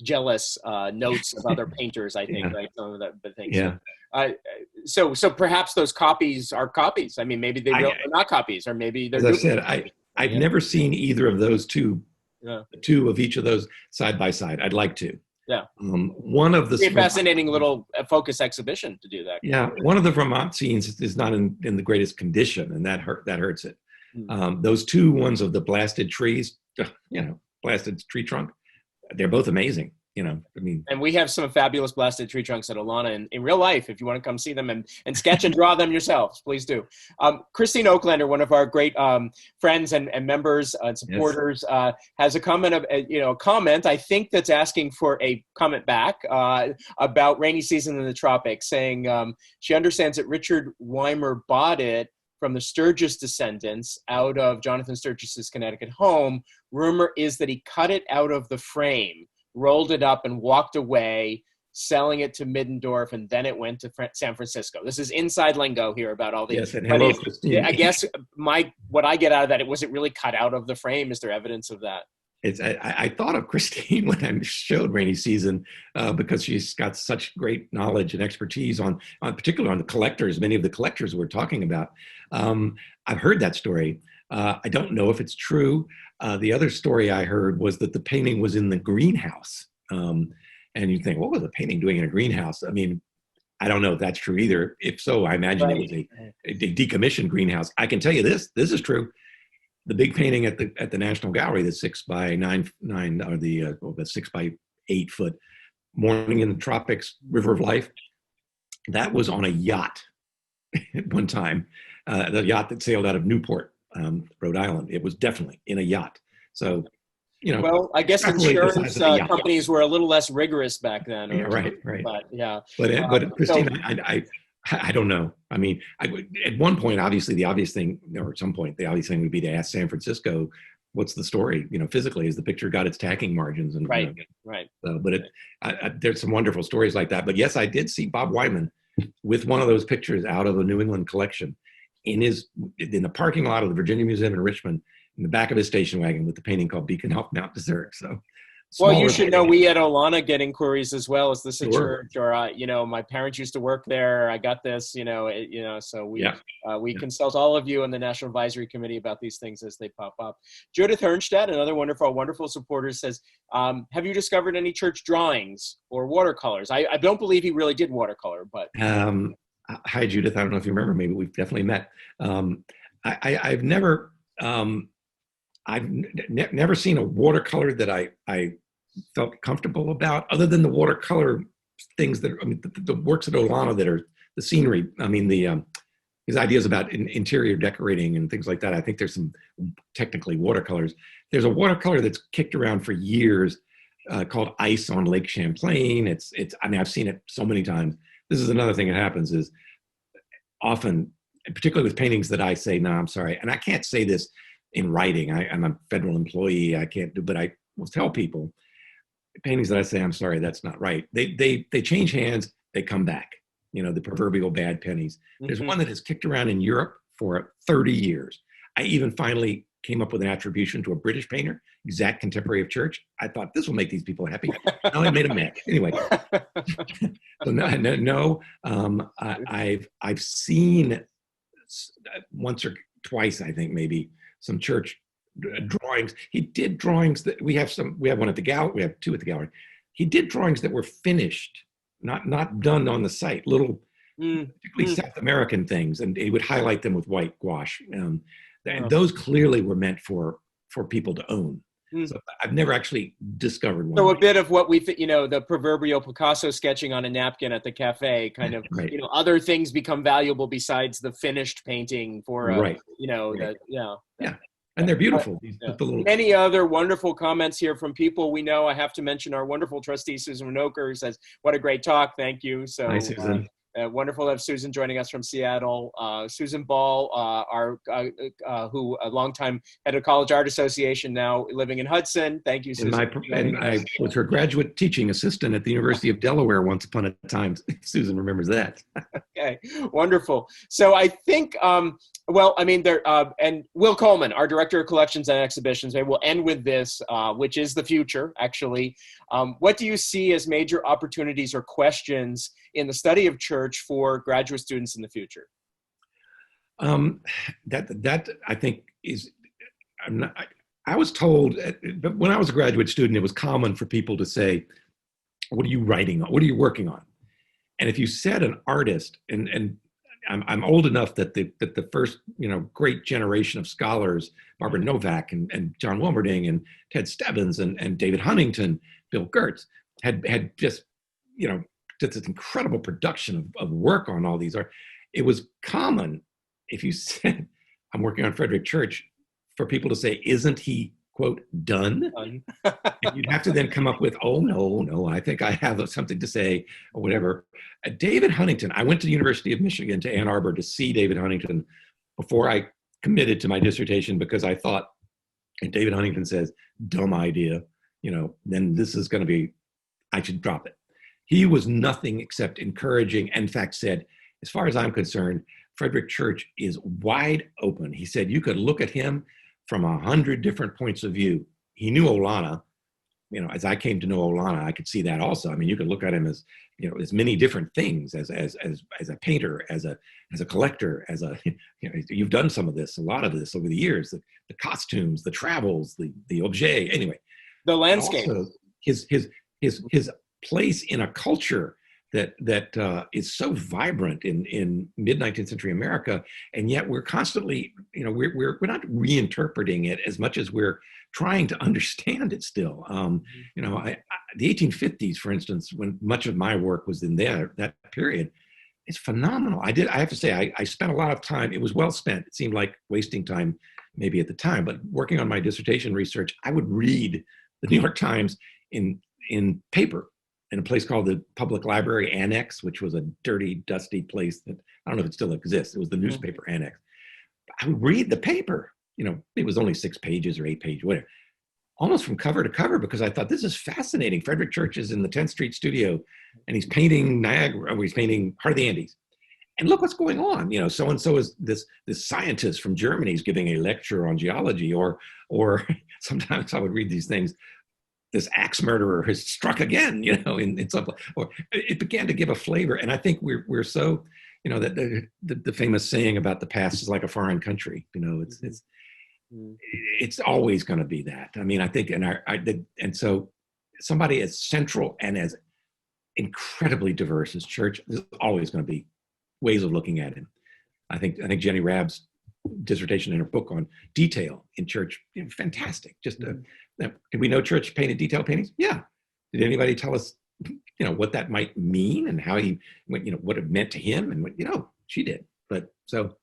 jealous notes of other painters, I think, right? Some of the things. Yeah. So perhaps those copies are copies. I mean, maybe they're not copies, or maybe they're. As I said, I've never seen either of those two. Yeah. Two of each of those side by side. I'd like to. Yeah. One of the fascinating little focus exhibition to do that. Yeah. One of the Vermont scenes is not in the greatest condition, and that hurts it. Those two ones of the blasted trees, you know, blasted tree trunk, they're both amazing. You know, I mean, and we have some fabulous blasted tree trunks at Olana in real life. If you want to come see them and sketch and draw them yourselves, please do. Christine Oaklander, one of our great friends and members and supporters, has a comment I think that's asking for a comment back about Rainy Season in the Tropics, saying she understands that Richard Weimer bought it from the Sturgis descendants out of Jonathan Sturgis's Connecticut home. Rumor is that he cut it out of the frame, rolled it up, and walked away, selling it to Middendorf, and then it went to San Francisco. This is inside lingo here about all these. Yes, and hello, Christine. I guess what I get out of that, was it really cut out of the frame? Is there evidence of that? I thought of Christine when I showed Rainy Season because she's got such great knowledge and expertise on particularly on the collectors, many of the collectors we're talking about. I've heard that story. I don't know if it's true. The other story I heard was that the painting was in the greenhouse. And you think, what was the painting doing in a greenhouse? I mean, I don't know if that's true either. If so, I imagine it was a decommissioned greenhouse. I can tell you this is true. The big painting at the National Gallery, the 6x9, or the 6x8 foot Morning in the Tropics, River of Life, that was on a yacht at one time. The yacht that sailed out of Newport, Rhode Island. It was definitely in a yacht. So, you know. Well, I guess insurance companies were a little less rigorous back then. Right. But yeah. But Christine, I don't know. I mean, at one point, obviously, the obvious thing, or at some point, the obvious thing would be to ask San Francisco, what's the story? You know, physically, has the picture got its tacking margins? And right. So, but there's some wonderful stories like that. But yes, I did see Bob Wyman with one of those pictures out of a New England collection in the parking lot of the Virginia Museum in Richmond, in the back of his station wagon, with the painting called Beacon Hop Mount Desert. So Well, you smaller should know paintings. we at Olana get inquiries as well. Is this a Sure. church? Or my parents used to work there. I got this. So Yeah. we Yeah. consult all of you on the National Advisory Committee about these things as they pop up. Judith Hernstedt, another wonderful supporter, says, "Have you discovered any church drawings or watercolors?" I don't believe he really did watercolor, but Hi, Judith. I don't know if you remember. Maybe we've definitely met. I've never never seen a watercolor that I felt comfortable about, other than the watercolor things that, I mean, the works at Olana that are the scenery. I mean, his ideas about interior decorating and things like that. I think there's some technically watercolors. There's a watercolor that's kicked around for years called Ice on Lake Champlain. I mean, I've seen it so many times. This is another thing that happens is often, particularly with paintings that I say, no, I'm sorry. And I can't say this in writing. I'm a federal employee. I can't do, but I will tell people paintings that I say, I'm sorry, that's not right. They change hands, they come back. The proverbial bad pennies. There's one that has kicked around in Europe for 30 years. I even finally came up with an attribution to a British painter, exact contemporary of Church. I thought this will make these people happy. No, I made a mess. Anyway, so no. I've seen once or twice, I think maybe, some church drawings. He did drawings that we have one at the gallery. We have two at the gallery. He did drawings that were finished, not done on the site. Little, particularly South American things, and he would highlight them with white gouache. And those clearly were meant for people to own. So I've never actually discovered one. So a bit of what the proverbial Picasso sketching on a napkin at the cafe, kind of, right. Other things become valuable besides the finished painting for, right. Yeah. And they're beautiful. Many other wonderful comments here from people we know. I have to mention our wonderful trustee, Susan Winokur, who says, "What a great talk. Thank you." So, hi, Susan. Wonderful to have Susan joining us from Seattle. Susan Ball, who a longtime head of College Art Association, now living in Hudson. Thank you, Susan. And I was her graduate teaching assistant at the University of Delaware once upon a time. Susan remembers that. Okay, wonderful. So I think, and Will Coleman, our Director of Collections and Exhibitions, maybe we'll end with this, which is the future, actually. What do you see as major opportunities or questions in the study of church for graduate students in the future? That I think is, I was told, but when I was a graduate student, it was common for people to say, "What are you writing on? What are you working on?" And if you said an artist, and I'm old enough that the first great generation of scholars, Barbara Novak and John Wilmerding and Ted Stebbins and David Huntington, Bill Gertz, had just this incredible production of work on all these art. It was common if you said, "I'm working on Frederic Church," for people to say, "Isn't he, quote, done?" And you'd have to then come up with, "Oh, no, I think I have something to say," or whatever. David Huntington, I went to the University of Michigan to Ann Arbor to see David Huntington before I committed to my dissertation, because I thought, if David Huntington says, "Dumb idea," then this is going to be, I should drop it. He was nothing except encouraging, and in fact said, "As far as I'm concerned, Frederic Church is wide open." He said you could look at him from 100 different points of view. He knew Olana. As I came to know Olana, I could see that also. I mean, you could look at him as, as many different things, as a painter, as a collector, as a, you've done some of this, a lot of this over the years, the costumes, the travels, the objet, anyway. The landscape. Also, his place in a culture that is so vibrant in mid-19th century America, and yet we're constantly, we're not reinterpreting it as much as we're trying to understand it still. The 1850s, for instance, when much of my work was in that period, it's phenomenal. I have to say, I spent a lot of time. It was well spent. It seemed like wasting time maybe at the time, but working on my dissertation research, I would read the New York Times in paper, in a place called the Public Library Annex, which was a dirty, dusty place that, I don't know if it still exists. It was the newspaper annex. I would read the paper. It was only 6 pages or 8 pages, whatever, almost from cover to cover, because I thought, this is fascinating. Frederic Church is in the 10th Street studio, and he's painting Niagara, or he's painting Heart of the Andes. And look what's going on. So-and-so is this scientist from Germany is giving a lecture on geology, or sometimes I would read these things. this axe murderer has struck again, in some place. Or it began to give a flavor. And I think we're so, that the famous saying about the past is like a foreign country. It's always going to be that. I mean, I think, and so somebody as central and as incredibly diverse as church, there's always going to be ways of looking at him. I think Jenny Rabb's dissertation in her book on detail in church, fantastic. Just did we know church painted detail paintings? Yeah. Did anybody tell us, what that might mean and how he, what it meant to him? And what, she did. But so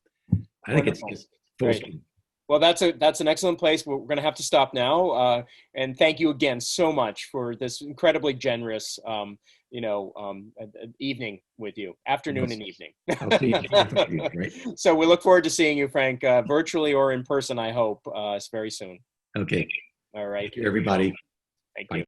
I think it's full speed. Well, that's an excellent place. We're going to have to stop now. And thank you again so much for this incredibly generous, evening with you, afternoon and evening. I'll see you, right? So we look forward to seeing you, Frank, virtually or in person, I hope, very soon. Okay. All right. Thank you, everybody. Thank you.